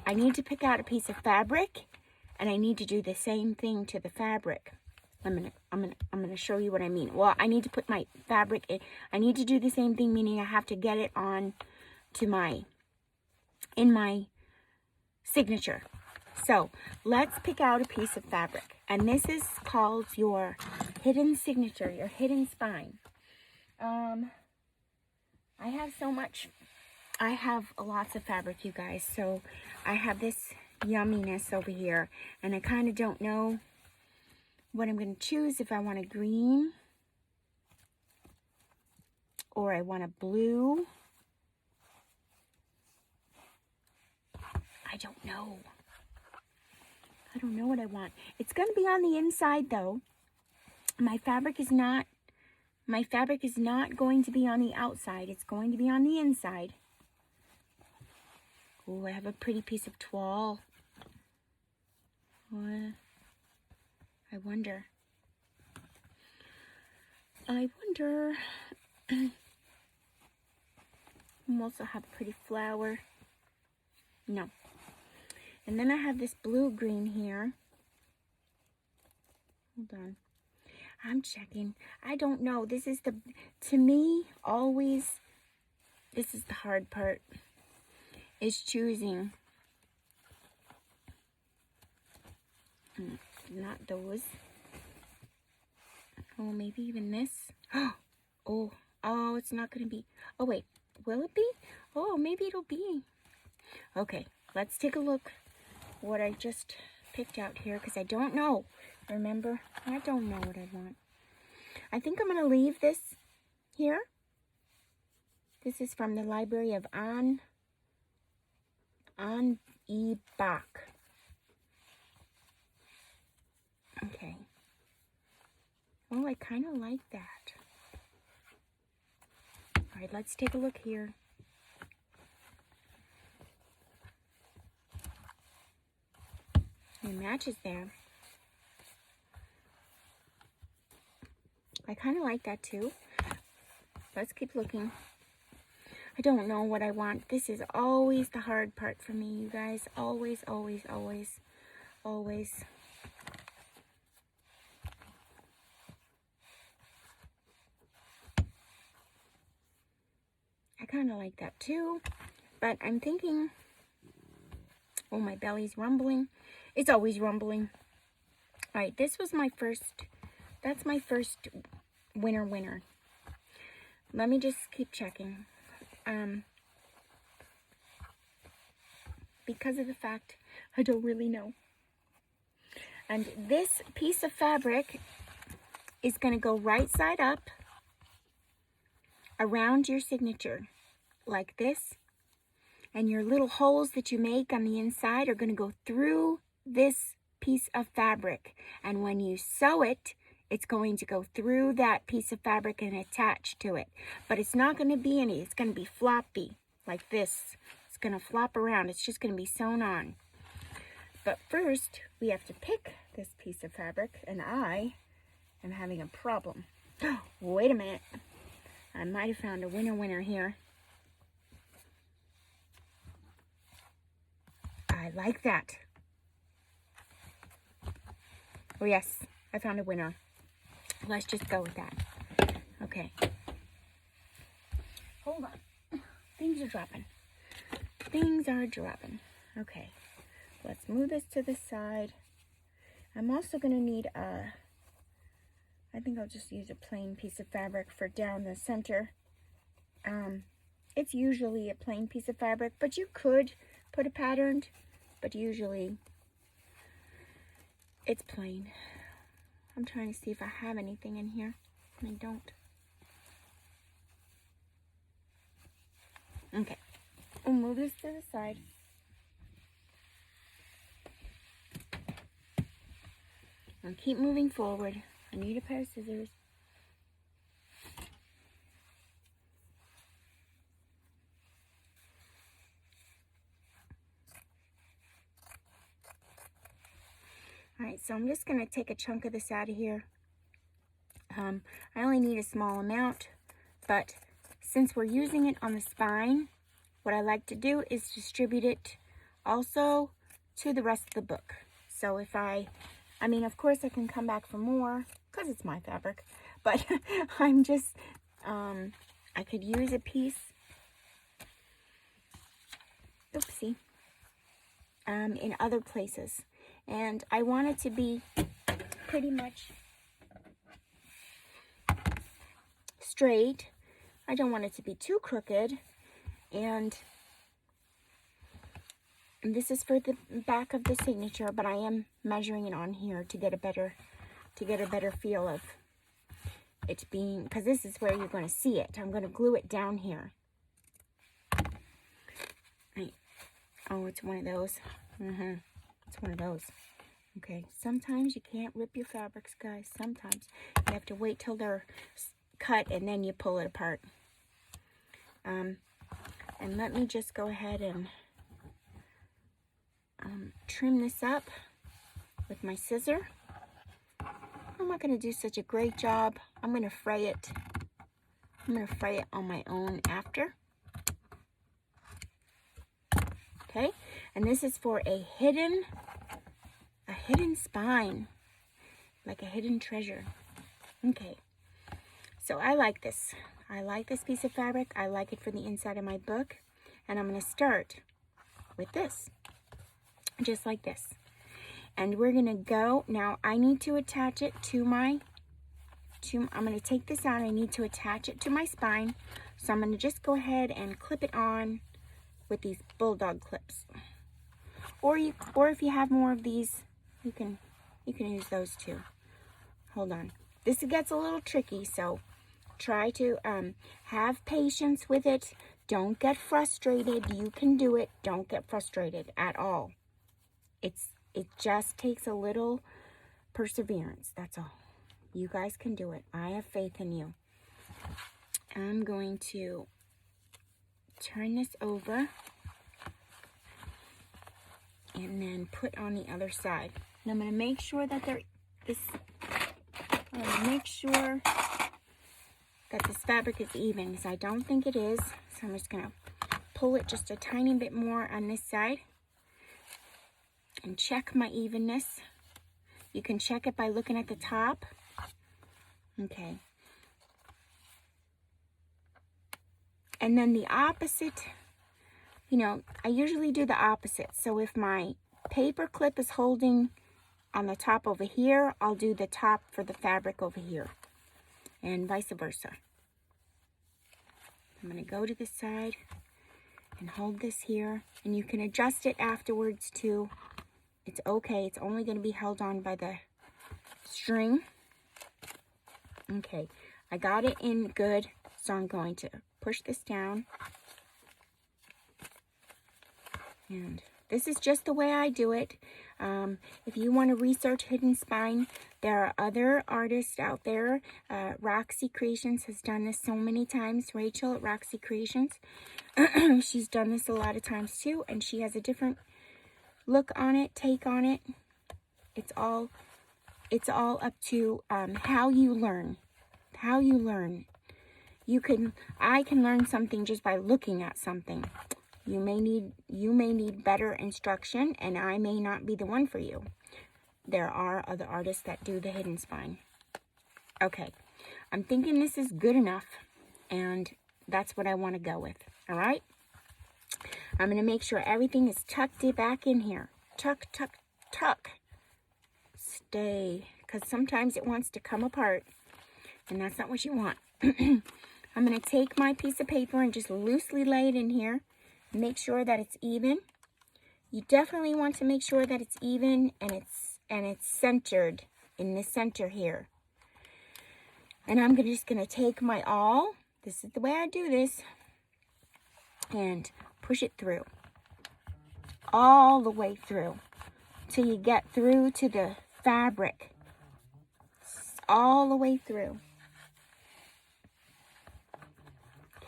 I need to pick out a piece of fabric, and I need to do the same thing to the fabric. I'm gonna show you what I mean. Well, I need to put my fabric in. I need to do the same thing, meaning I have to get it on to my signature. So let's pick out a piece of fabric, and this is called your hidden signature, your hidden spine. I have lots of fabric, you guys, so I have this yumminess over here, and I kind of don't know what I'm going to choose, if I want a green or I want a blue. I don't know. I don't know what I want. It's going to be on the inside, though. My fabric is not going to be on the outside. It's going to be on the inside. Oh, I have a pretty piece of toile. What? I wonder. I also have a pretty flower. No. And then I have this blue-green here. Hold on. I'm checking. I don't know. This is to me, always, this is the hard part, is choosing. Not those. Oh, maybe even this. Oh, it's not going to be. Oh, wait. Will it be? Oh, maybe it'll be. Okay, let's take a look what I just picked out here, because I don't know. Remember, I don't know what I want. I think I'm going to leave this here. This is from the library of Auburn Pa. Okay. Oh, I kind of like that. All right, let's take a look here. It matches there. I kind of like that too. Let's keep looking. I don't know what I want. This is always the hard part for me, you guys. Always, always, always, always. I kind of like that too, but I'm thinking, oh, my belly's rumbling. It's always rumbling. All right, this was my first, that's my first winner. Let me just keep checking. Because of the fact I don't really know. And this piece of fabric is going to go right side up around your signature like this. And your little holes that you make on the inside are going to go through this piece of fabric. And when you sew it, it's going to go through that piece of fabric and attach to it. But it's not going to be any, it's going to be floppy like this. It's going to flop around. It's just going to be sewn on. But first, we have to pick this piece of fabric, and I am having a problem. Wait a minute. I might have found a winner here. I like that. Oh yes, I found a winner. Let's just go with that. Okay. Hold on. Things are dropping. Things are dropping. Okay. Let's move this to the side. I'm also going to need I think I'll just use a plain piece of fabric for down the center. It's usually a plain piece of fabric, but you could put a patterned, but usually it's plain. I'm trying to see if I have anything in here. I don't. Okay, we'll move this to the side. And keep moving forward. I need a pair of scissors. Alright, so I'm just going to take a chunk of this out of here. I only need a small amount, but since we're using it on the spine, what I like to do is distribute it also to the rest of the book. So if I mean, of course I can come back for more, because it's my fabric, but I'm just, I could use a piece, oopsie, in other places. And I want it to be pretty much straight. I don't want it to be too crooked. And this is for the back of the signature, but I am measuring it on here to get a better feel of it being, because this is where you're going to see it. I'm going to glue it down here. Right. Oh, it's one of those. It's one of those. Okay, sometimes you can't rip your fabrics, guys. Sometimes you have to wait till they're cut and then you pull it apart. And let me just go ahead and trim this up with my scissor. I'm not going to do such a great job. I'm going to fray it. I'm going to fray it on my own after. Okay, and this is for a hidden spine, like a hidden treasure. Okay, so I like this. I like this piece of fabric. I like it for the inside of my book, and I'm going to start with this, just like this. And we're going to go, now I need to attach it to my, I'm going to take this out. I need to attach it to my spine. So I'm going to just go ahead and clip it on with these bulldog clips. Or if you have more of these, you can use those too. Hold on. This gets a little tricky, so try to have patience with it. Don't get frustrated. You can do it. Don't get frustrated at all. It just takes a little perseverance. That's all. You guys can do it. I have faith in you. I'm going to turn this over and then put on the other side. And I'm going to make sure that this fabric is even, because I don't think it is. So I'm just going to pull it just a tiny bit more on this side and check my evenness. You can check it by looking at the top. Okay. And then the opposite, you know, I usually do the opposite. So if my paper clip is holding on the top over here, I'll do the top for the fabric over here, and vice versa. I'm going to go to the side and hold this here, and you can adjust it afterwards too. It's okay. It's only going to be held on by the string. Okay, I got it in good. So I'm going to push this down. And this is just the way I do it. If you want to research hidden spine, there are other artists out there. Roxy Creations has done this so many times. Rachel at Roxy Creations. She's done this a lot of times too. And she has a different look on it, take on it. It's all up to how you learn. How you learn. I can learn something just by looking at something. You may need better instruction, and I may not be the one for you. There are other artists that do the hidden spine. Okay, I'm thinking this is good enough, and that's what I want to go with. All right? I'm going to make sure everything is tucked back in here. Tuck, tuck, tuck. Stay, because sometimes it wants to come apart, and that's not what you want. I'm going to take my piece of paper and just loosely lay it in here. Make sure that it's even. You definitely want to make sure that it's even and it's centered in the center here. And I'm just going to take my awl. This is the way I do this. And push it through. All the way through. Till you get through to the fabric. All the way through.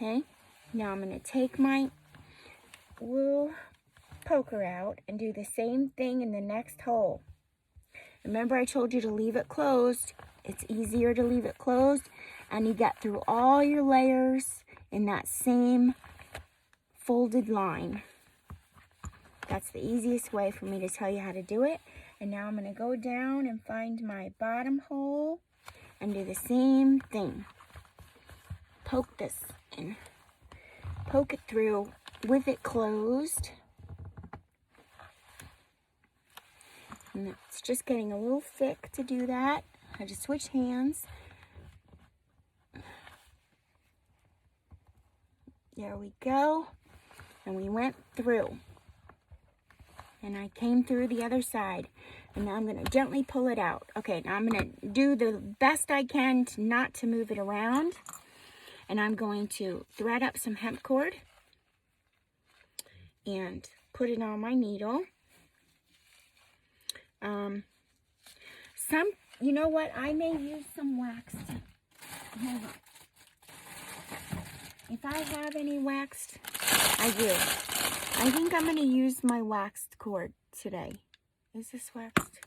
Okay, now I'm going to take my wool poker out and do the same thing in the next hole. Remember I told you to leave it closed. It's easier to leave it closed, and you get through all your layers in that same folded line. That's the easiest way for me to tell you how to do it. And now I'm going to go down and find my bottom hole and do the same thing. Poke this in. Poke it through with it closed. And it's just getting a little thick to do that. I just switch hands. There we go. And we went through. And I came through the other side. And now I'm going to gently pull it out. Okay, now I'm going to do the best I can not to move it around. And I'm going to thread up some hemp cord and put it on my needle. You know what? I may use some waxed. Hold on. If I have any waxed, I do. I think I'm going to use my waxed cord today. Is this waxed?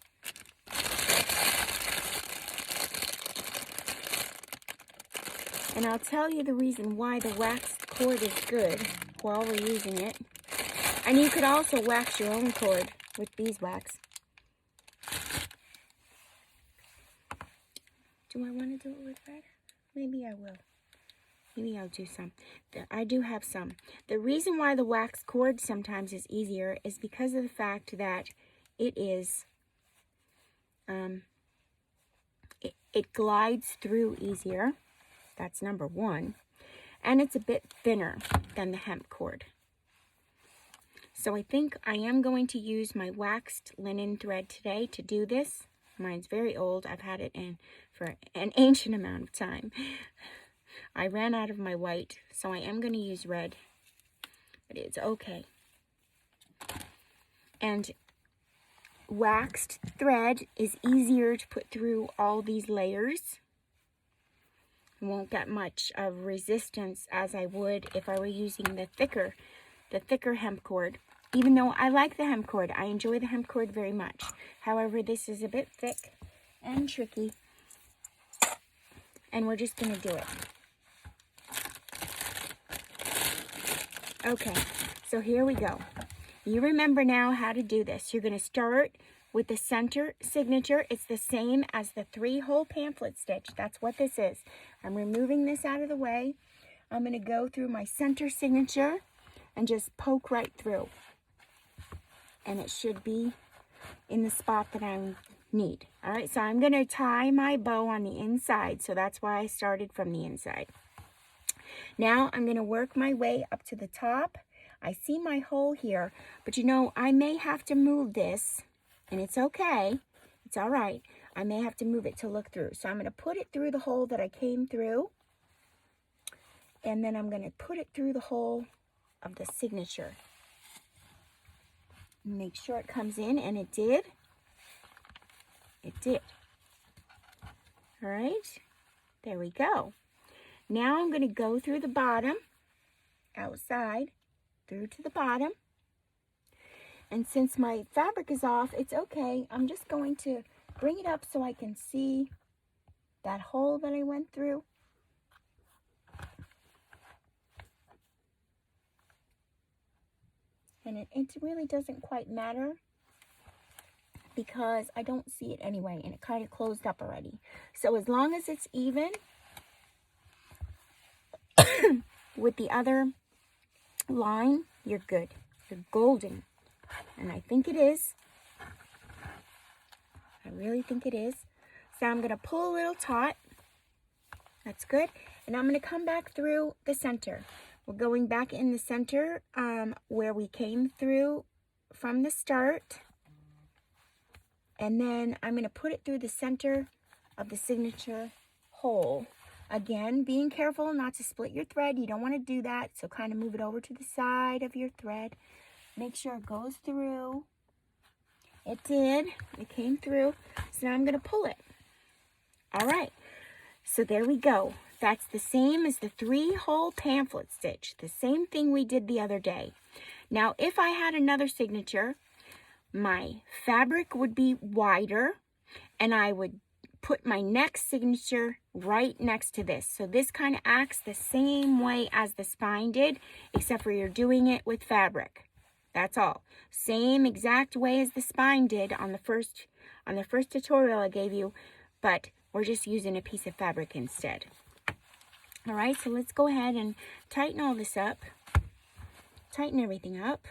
And I'll tell you the reason why the waxed cord is good while we're using it. And you could also wax your own cord with beeswax. Do I want to do it with red? Maybe I will. Maybe I'll do some. I do have some. The reason why the wax cord sometimes is easier is because of the fact that it is, it glides through easier. That's number one. And it's a bit thinner than the hemp cord. So I think I am going to use my waxed linen thread today to do this. Mine's very old. I've had it in for an ancient amount of time. I ran out of my white, so I am going to use red. But it's okay. And waxed thread is easier to put through all these layers. I won't get much of resistance as I would if I were using the thicker hemp cord. Even though I like the hemp cord, I enjoy the hemp cord very much. However, this is a bit thick and tricky, and we're just going to do it. Okay, so here we go. You remember now how to do this. You're going to start with the center signature. It's the same as the 3-hole pamphlet stitch. That's what this is. I'm removing this out of the way. I'm going to go through my center signature and just poke right through. And it should be in the spot that I need. All right, so I'm going to tie my bow on the inside. So that's why I started from the inside. Now I'm going to work my way up to the top. I see my hole here, but you know, I may have to move this, and it's okay. It's all right. I may have to move it to look through. So I'm going to put it through the hole that I came through. And then I'm going to put it through the hole of the signature. Make sure it comes in, and it did. It did. All right, there we go. Now I'm going to go through the bottom, outside, through to the bottom. And since my fabric is off, it's okay. I'm just going to bring it up so I can see that hole that I went through. And it really doesn't quite matter because I don't see it anyway, and it kind of closed up already. So as long as it's even with the other line, you're good. You're golden. And I think it is. I really think it is. So I'm going to pull a little taut. That's good. And I'm going to come back through the center. We're going back in the center where we came through from the start. And then I'm going to put it through the center of the signature hole. Again, being careful not to split your thread. You don't want to do that. So kind of move it over to the side of your thread. Make sure it goes through. It did. It came through. So now I'm going to pull it. All right. So there we go. That's the same as the 3-hole pamphlet stitch. The same thing we did the other day. Now, if I had another signature, my fabric would be wider, and I would put my next signature right next to this. So this kind of acts the same way as the spine did, except for you're doing it with fabric. That's all. Same exact way as the spine did on the first tutorial I gave you, but we're just using a piece of fabric instead. All right, so let's go ahead and tighten all this up. Tighten everything up.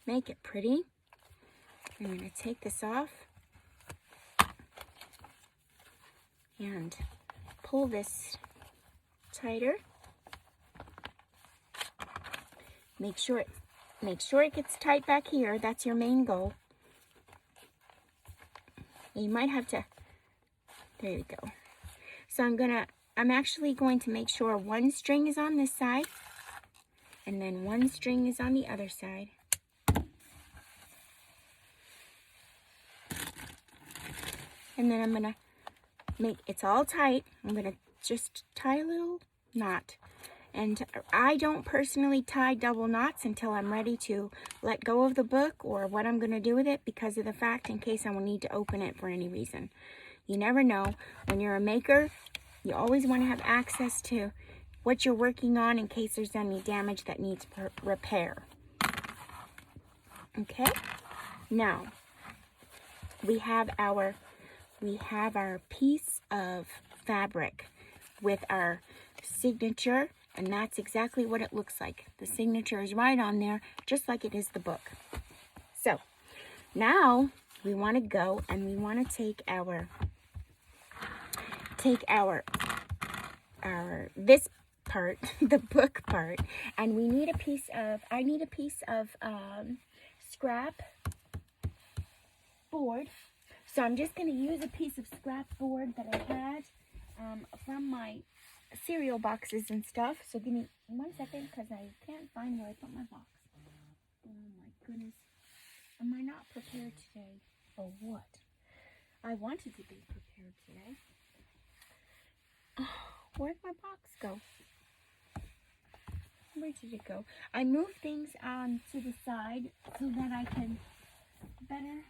Make it pretty. I'm going to take this off and pull this tighter. Make sure it gets tight back here. That's your main goal. You might have to, there you go. So I'm actually going to make sure one string is on this side and then one string is on the other side. And then I'm going to make, it's all tight. I'm going to just tie a little knot. And I don't personally tie double knots until I'm ready to let go of the book or what I'm going to do with it, because of the fact in case I will need to open it for any reason. You never know. When you're a maker, you always want to have access to what you're working on in case there's any damage that needs repair. Okay? Now, we have our piece of fabric with our signature, and that's exactly what it looks like. The signature is right on there, just like it is the book. So, now we want to go and we want to take our this part, the book part, and we need a piece of, I need a piece of scrap board. So I'm just going to use a piece of scrap board that I had from my cereal boxes and stuff. So give me 1 second because I can't find where I put my box. Oh my goodness. Am I not prepared today? Or what? I wanted to be prepared today. Oh, where'd my box go? Where did it go? I moved things to the side so that I can better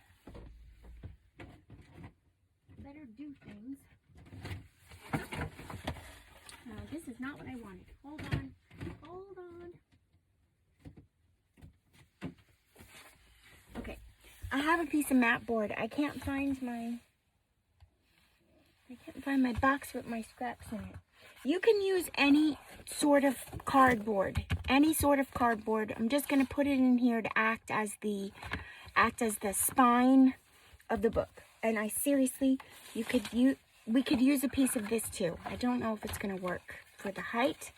do things. No, this is not what I wanted. Hold on. Okay, I have a piece of mat board. I can't find my box with my scraps in it. You can use any sort of cardboard. I'm just going to put it in here to act as the spine of the book. And I seriously, we could use a piece of this too. I don't know if it's going to work for the height.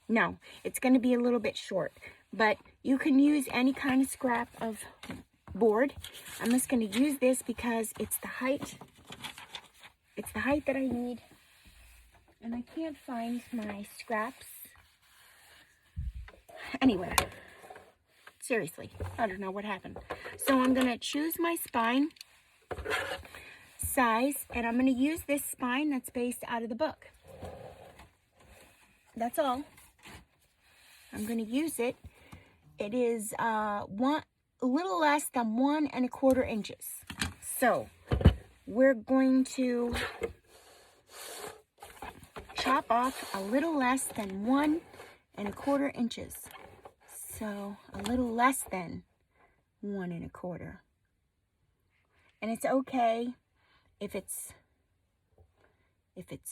No, it's going to be a little bit short, but you can use any kind of scrap of board. I'm just going to use this because it's the height. It's the height that I need. and I can't find my scraps anywhere. Seriously, I don't know what happened. So I'm going to choose my spine size, and I'm going to use this spine that's based out of the book. That's all. I'm going to use it. It is a little less than 1 1/4 inches. So we're going to chop off a little less than 1 1/4 inches. So a little less than 1 1/4. And it's okay if it's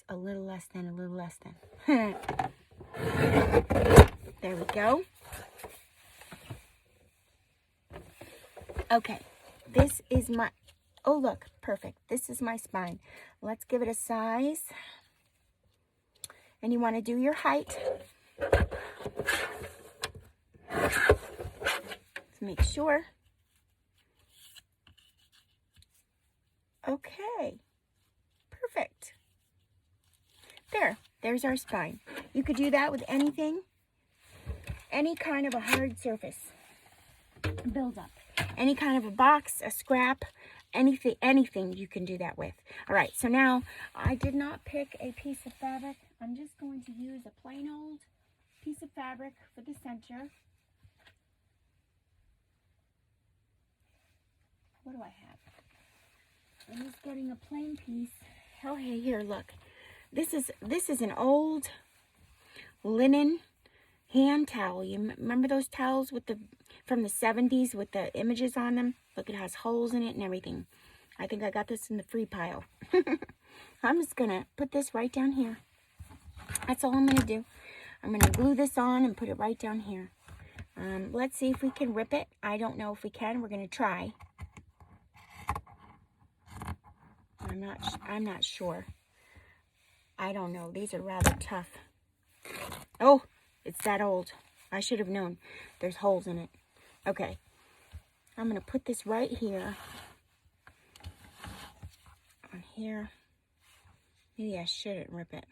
a little less than, a little less than. There we go. Okay, this is my, oh look, perfect. This is my spine. Let's give it a size. And you want to do your height. Let's make sure. Okay, perfect. There's our spine. You could do that with anything, any kind of a hard surface build up. Any kind of a box, a scrap, anything you can do that with. All right, so now I did not pick a piece of fabric. I'm just going to use a plain old piece of fabric for the center. What do I have? I'm just getting a plain piece. Oh, hey, here, look. This is an old linen hand towel. You remember those towels with from the 70s with the images on them? Look, it has holes in it and everything. I think I got this in the free pile. I'm just gonna put this right down here. That's all I'm gonna do. I'm gonna glue this on and put it right down here. Let's see if we can rip it. I don't know if we can. We're gonna try. I'm not sure. I don't know. These are rather tough. Oh, it's that old. I should have known. There's holes in it. Okay. I'm going to put this right here. On here. Maybe I shouldn't rip it.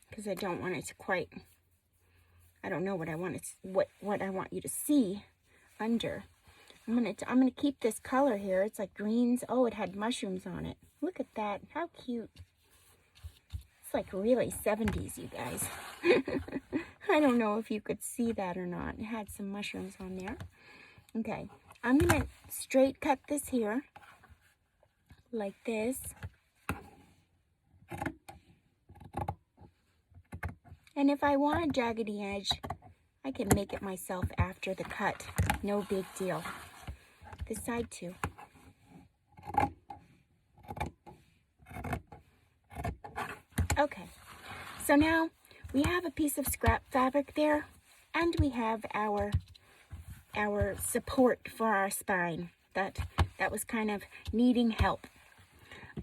Because I don't want it to quite... I don't know what I want it to, what I want you to see under. I'm gonna keep this color here. It's like greens. Oh, it had mushrooms on it. Look at that. How cute. It's like really 70s, you guys. I don't know if you could see that or not. It had some mushrooms on there. Okay. I'm gonna straight cut this here. Like this. And if I want a jaggedy edge, I can make it myself after the cut. No big deal. This side too. Okay, so now we have a piece of scrap fabric there, and we have our support for our spine that was kind of needing help.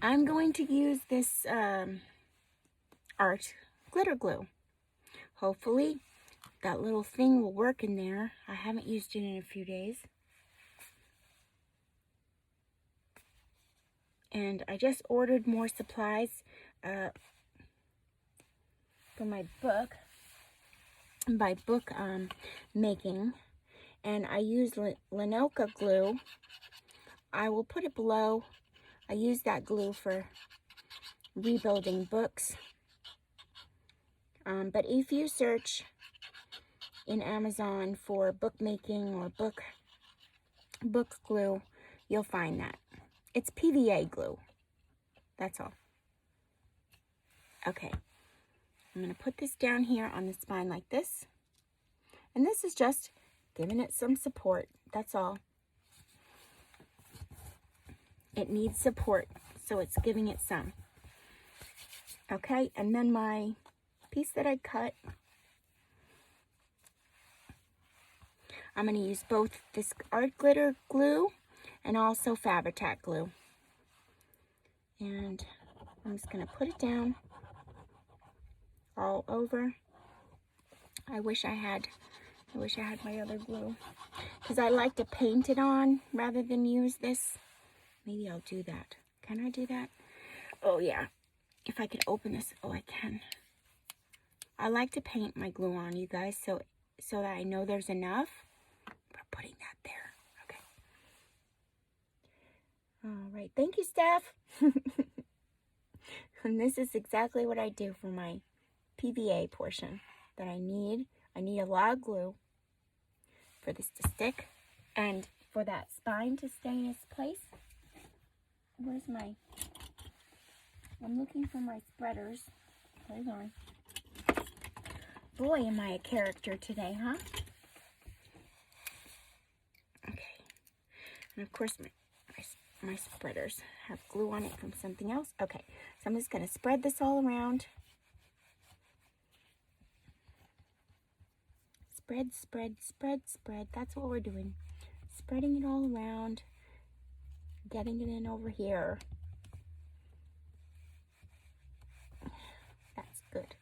I'm going to use this art glitter glue. Hopefully that little thing will work in there. I haven't used it in a few days. And I just ordered more supplies for my book, making. And I use Linoca glue. I will put it below. I use that glue for rebuilding books. But if you search in Amazon for bookmaking or book glue, you'll find that. It's PVA glue. That's all. Okay. I'm going to put this down here on the spine like this. And this is just giving it some support. That's all. It needs support, so it's giving it some. Okay, and then my piece that I cut, I'm going to use both this art glitter glue and also Fabri-Tac glue. And I'm just going to put it down all over. I wish I had my other glue, because I like to paint it on rather than use this Maybe I'll do that. Can I do that? Oh yeah. If I could open this. Oh, I can. I like to paint my glue on, you guys, so that I know there's enough. We're putting that there. Okay. All right. Thank you, Steph. And this is exactly what I do for my PVA portion that I need. I need a lot of glue for this to stick and for that spine to stay in its place. Where's my... I'm looking for my spreaders. Hold on. Boy, am I a character today, huh? Okay. And of course, my spreaders have glue on it from something else. Okay, so I'm just going to spread this all around. Spread, spread, spread, spread. That's what we're doing. Spreading it all around. Getting it in over here. That's good.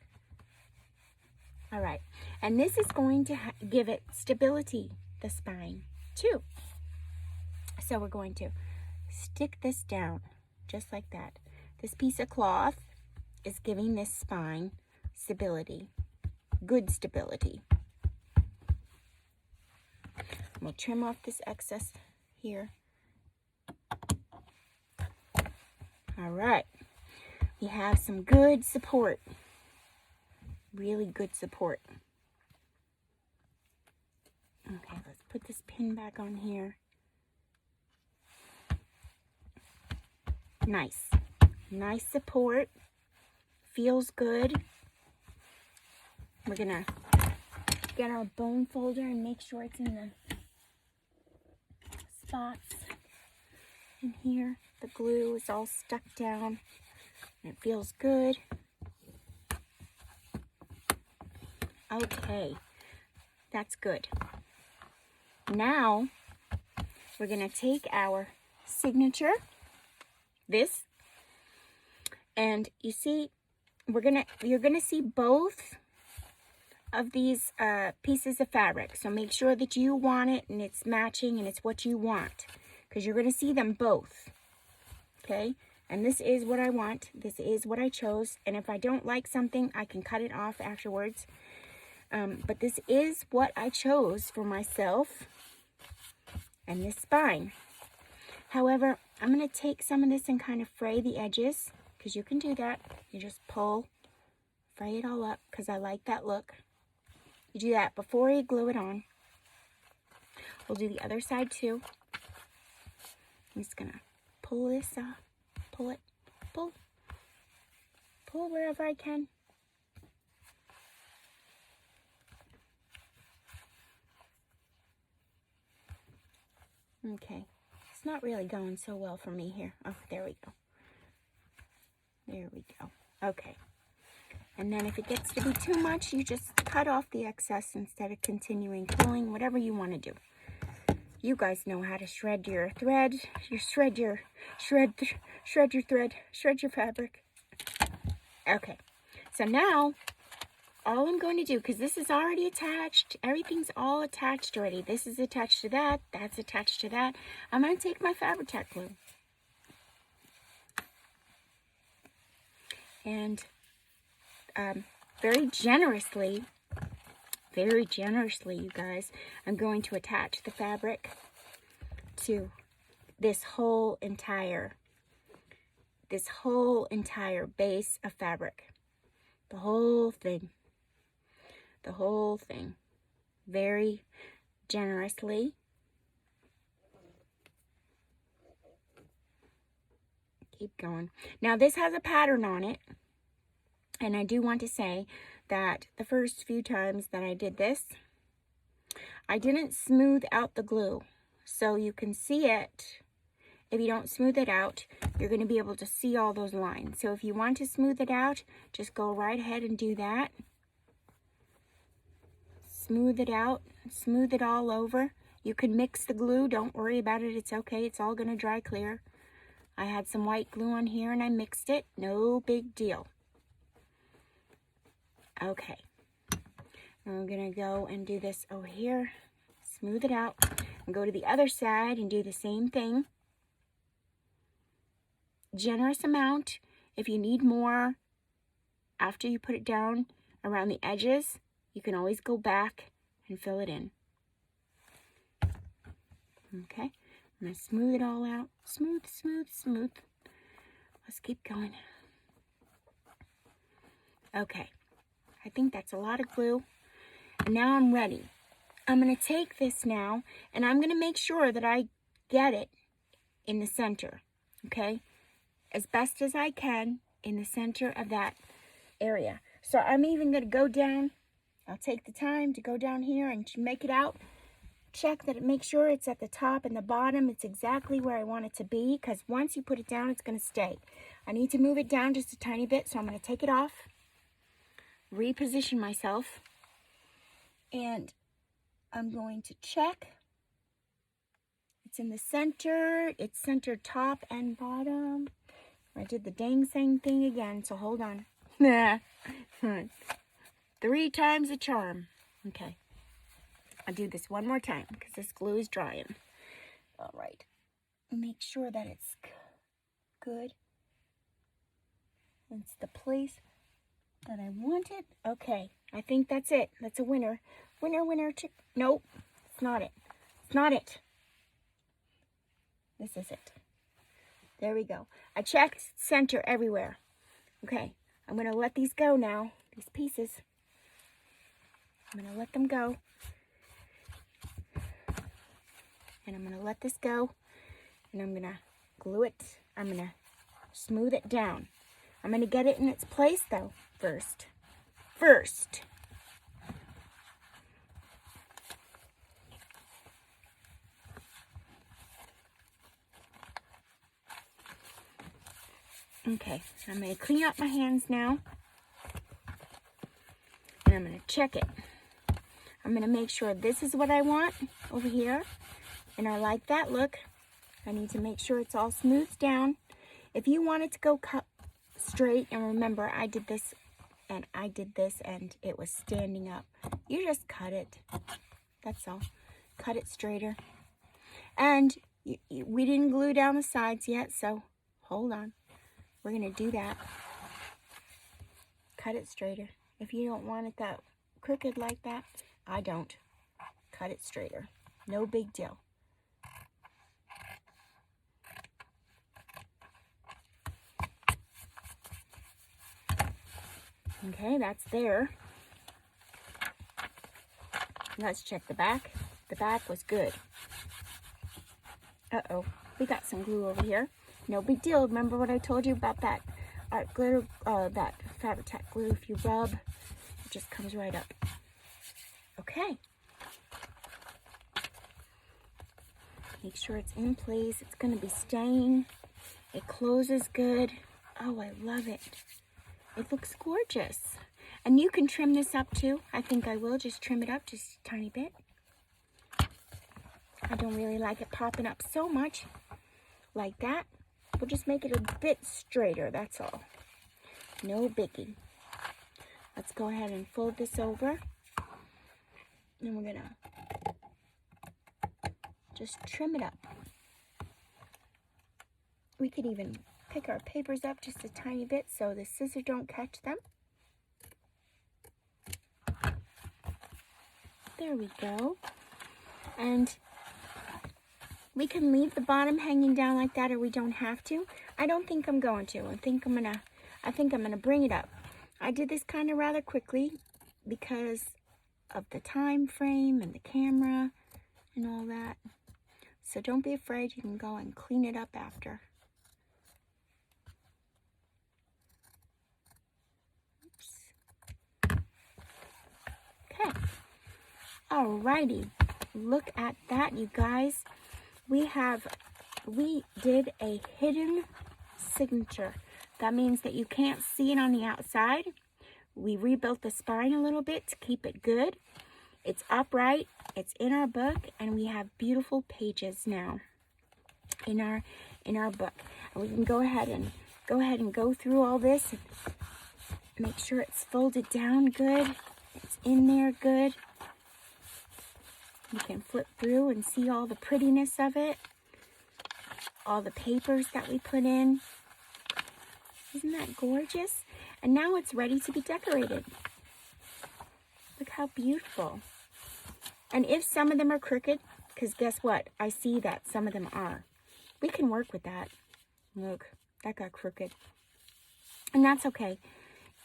All right, and this is going to give it stability, the spine, too. So we're going to stick this down, just like that. This piece of cloth is giving this spine stability, good stability. We'll trim off this excess here. All right, we have some good support. Really good support. Okay, let's put this pin back on here. Nice. Nice support. Feels good. We're gonna get our bone folder and make sure it's in the spots in here. The glue is all stuck down and it feels good. Okay, that's good. Now, we're gonna take our signature, this, and you see, you're gonna see both of these pieces of fabric. So make sure that you want it and it's matching and it's what you want, because you're gonna see them both, okay? And this is what I want, this is what I chose, and if I don't like something, I can cut it off afterwards. But this is what I chose for myself and this spine. However, I'm going to take some of this and kind of fray the edges, because you can do that. You just pull, fray it all up, because I like that look. You do that before you glue it on. We'll do the other side too. I'm just going to pull this off, pull it, pull wherever I can. Okay, it's not really going so well for me here. Oh, there we go. There we go. Okay. And then if it gets to be too much, you just cut off the excess instead of continuing pulling, whatever you want to do. You guys know how to shred your thread. Shred your thread, shred your fabric. Okay. So now, all I'm going to do, because this is already attached, everything's all attached already. This is attached to that, that's attached to that. I'm going to take my Fabri-Tac glue. And very generously, you guys, I'm going to attach the fabric to this whole entire base of fabric. The whole thing. Very generously. Keep going. Now this has a pattern on it, and I do want to say that the first few times that I did this, I didn't smooth out the glue, so you can see it. If you don't smooth it out, you're going to be able to see all those lines. So if you want to smooth it out, just go right ahead and do that. Smooth it out, smooth it all over. You can mix the glue, don't worry about it, it's okay, it's all gonna dry clear. I had some white glue on here and I mixed it, no big deal. Okay, I'm gonna go and do this over here, smooth it out, and go to the other side and do the same thing. generous amount. If you need more after you put it down around the edges, you can always go back and fill it in. Okay, I'm going to smooth it all out. Smooth, smooth, smooth. Let's keep going. Okay, I think that's a lot of glue. And now I'm ready. I'm going to take this now, and I'm going to make sure that I get it in the center, okay? As best as I can in the center of that area. So I'm even going to go down. I'll take the time to go down here and make it out. Check that it, make sure it's at the top and the bottom. It's exactly where I want it to be, because once you put it down, it's going to stay. I need to move it down just a tiny bit, so I'm going to take it off, reposition myself, and I'm going to check. It's in the center. It's centered top and bottom. I did the dang same thing again, so hold on. 3 times a charm. Okay. I'll do this one more time because this glue is drying. All right. Make sure that it's good. It's the place that I want it. Okay. I think that's it. That's a winner. Winner, winner, chick. Nope. It's not it. It's not it. This is it. There we go. I checked center everywhere. Okay. I'm going to let these go now. These pieces. I'm going to let them go. And I'm going to let this go. And I'm going to glue it. I'm going to smooth it down. I'm going to get it in its place, though, first. Okay, I'm going to clean up my hands now. And I'm going to check it. I'm going to make sure this is what I want over here. And I like that look. I need to make sure it's all smoothed down. If you want it to go cut straight, and remember, I did this and it was standing up. You just cut it. That's all. Cut it straighter. And we didn't glue down the sides yet, so hold on. We're going to do that. Cut it straighter. If you don't want it that crooked like that, I don't. Cut it straighter. No big deal. Okay, that's there. Let's check the back. The back was good. Uh-oh, we got some glue over here. No big deal. Remember what I told you about that glitter, that Fabri-Tac glue? If you rub, it just comes right up. Okay. Make sure it's in place. It's going to be staying. It closes good. Oh, I love it. It looks gorgeous. And you can trim this up too. I think I will just trim it up just a tiny bit. I don't really like it popping up so much like that. We'll just make it a bit straighter, that's all. No biggie. Let's go ahead and fold this over. And we're gonna just trim it up. We could even pick our papers up just a tiny bit so the scissors don't catch them. There we go. And we can leave the bottom hanging down like that, or we don't have to. I don't think I'm going to. I think I'm gonna bring it up. I did this kind of rather quickly because of the time frame and the camera and all that. So don't be afraid. You can go and clean it up after. Oops. Okay. Alrighty. Look at that, you guys. We did a hidden signature. That means that you can't see it on the outside. We rebuilt the spine a little bit to keep it good. It's upright, it's in our book, and we have beautiful pages now in our book. And we can go ahead and go through all this and make sure it's folded down good. It's in there good. You can flip through and see all the prettiness of it. All the papers that we put in. Isn't that gorgeous? And now it's ready to be decorated. Look how beautiful. And if some of them are crooked, because guess what? I see that some of them are. We can work with that. Look, that got crooked. And that's okay.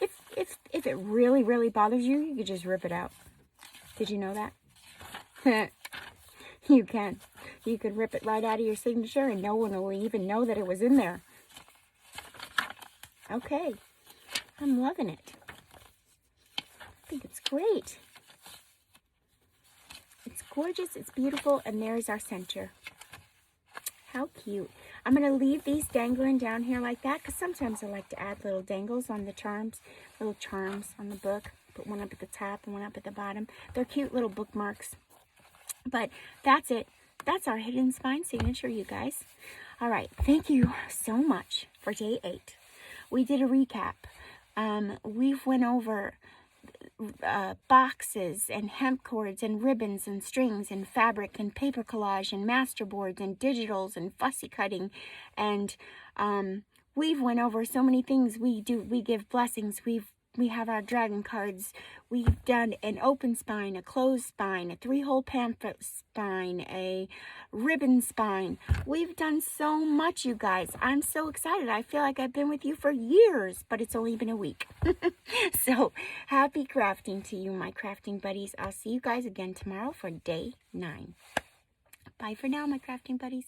If it really, really bothers you, you could just rip it out. Did you know that? You can. You could rip it right out of your signature and no one will even know that it was in there. Okay. I'm loving it. I think it's great. It's gorgeous, it's beautiful, and there's our center. How cute. I'm going to leave these dangling down here like that because sometimes I like to add little dangles on the charms, little charms on the book. Put one up at the top and one up at the bottom. They're cute little bookmarks. But that's it. That's our hidden spine signature, you guys. All right. Thank you so much for day 8. We did a recap. We've went over boxes and hemp cords and ribbons and strings and fabric and paper collage and masterboards and digitals and fussy cutting, and we've went over so many things. We give blessings. We have our dragon cards. We've done an open spine, a closed spine, a 3-hole pamphlet spine, a ribbon spine. We've done so much, you guys. I'm so excited. I feel like I've been with you for years, but it's only been a week. So happy crafting to you, my crafting buddies. I'll see you guys again tomorrow for day 9. Bye for now, my crafting buddies.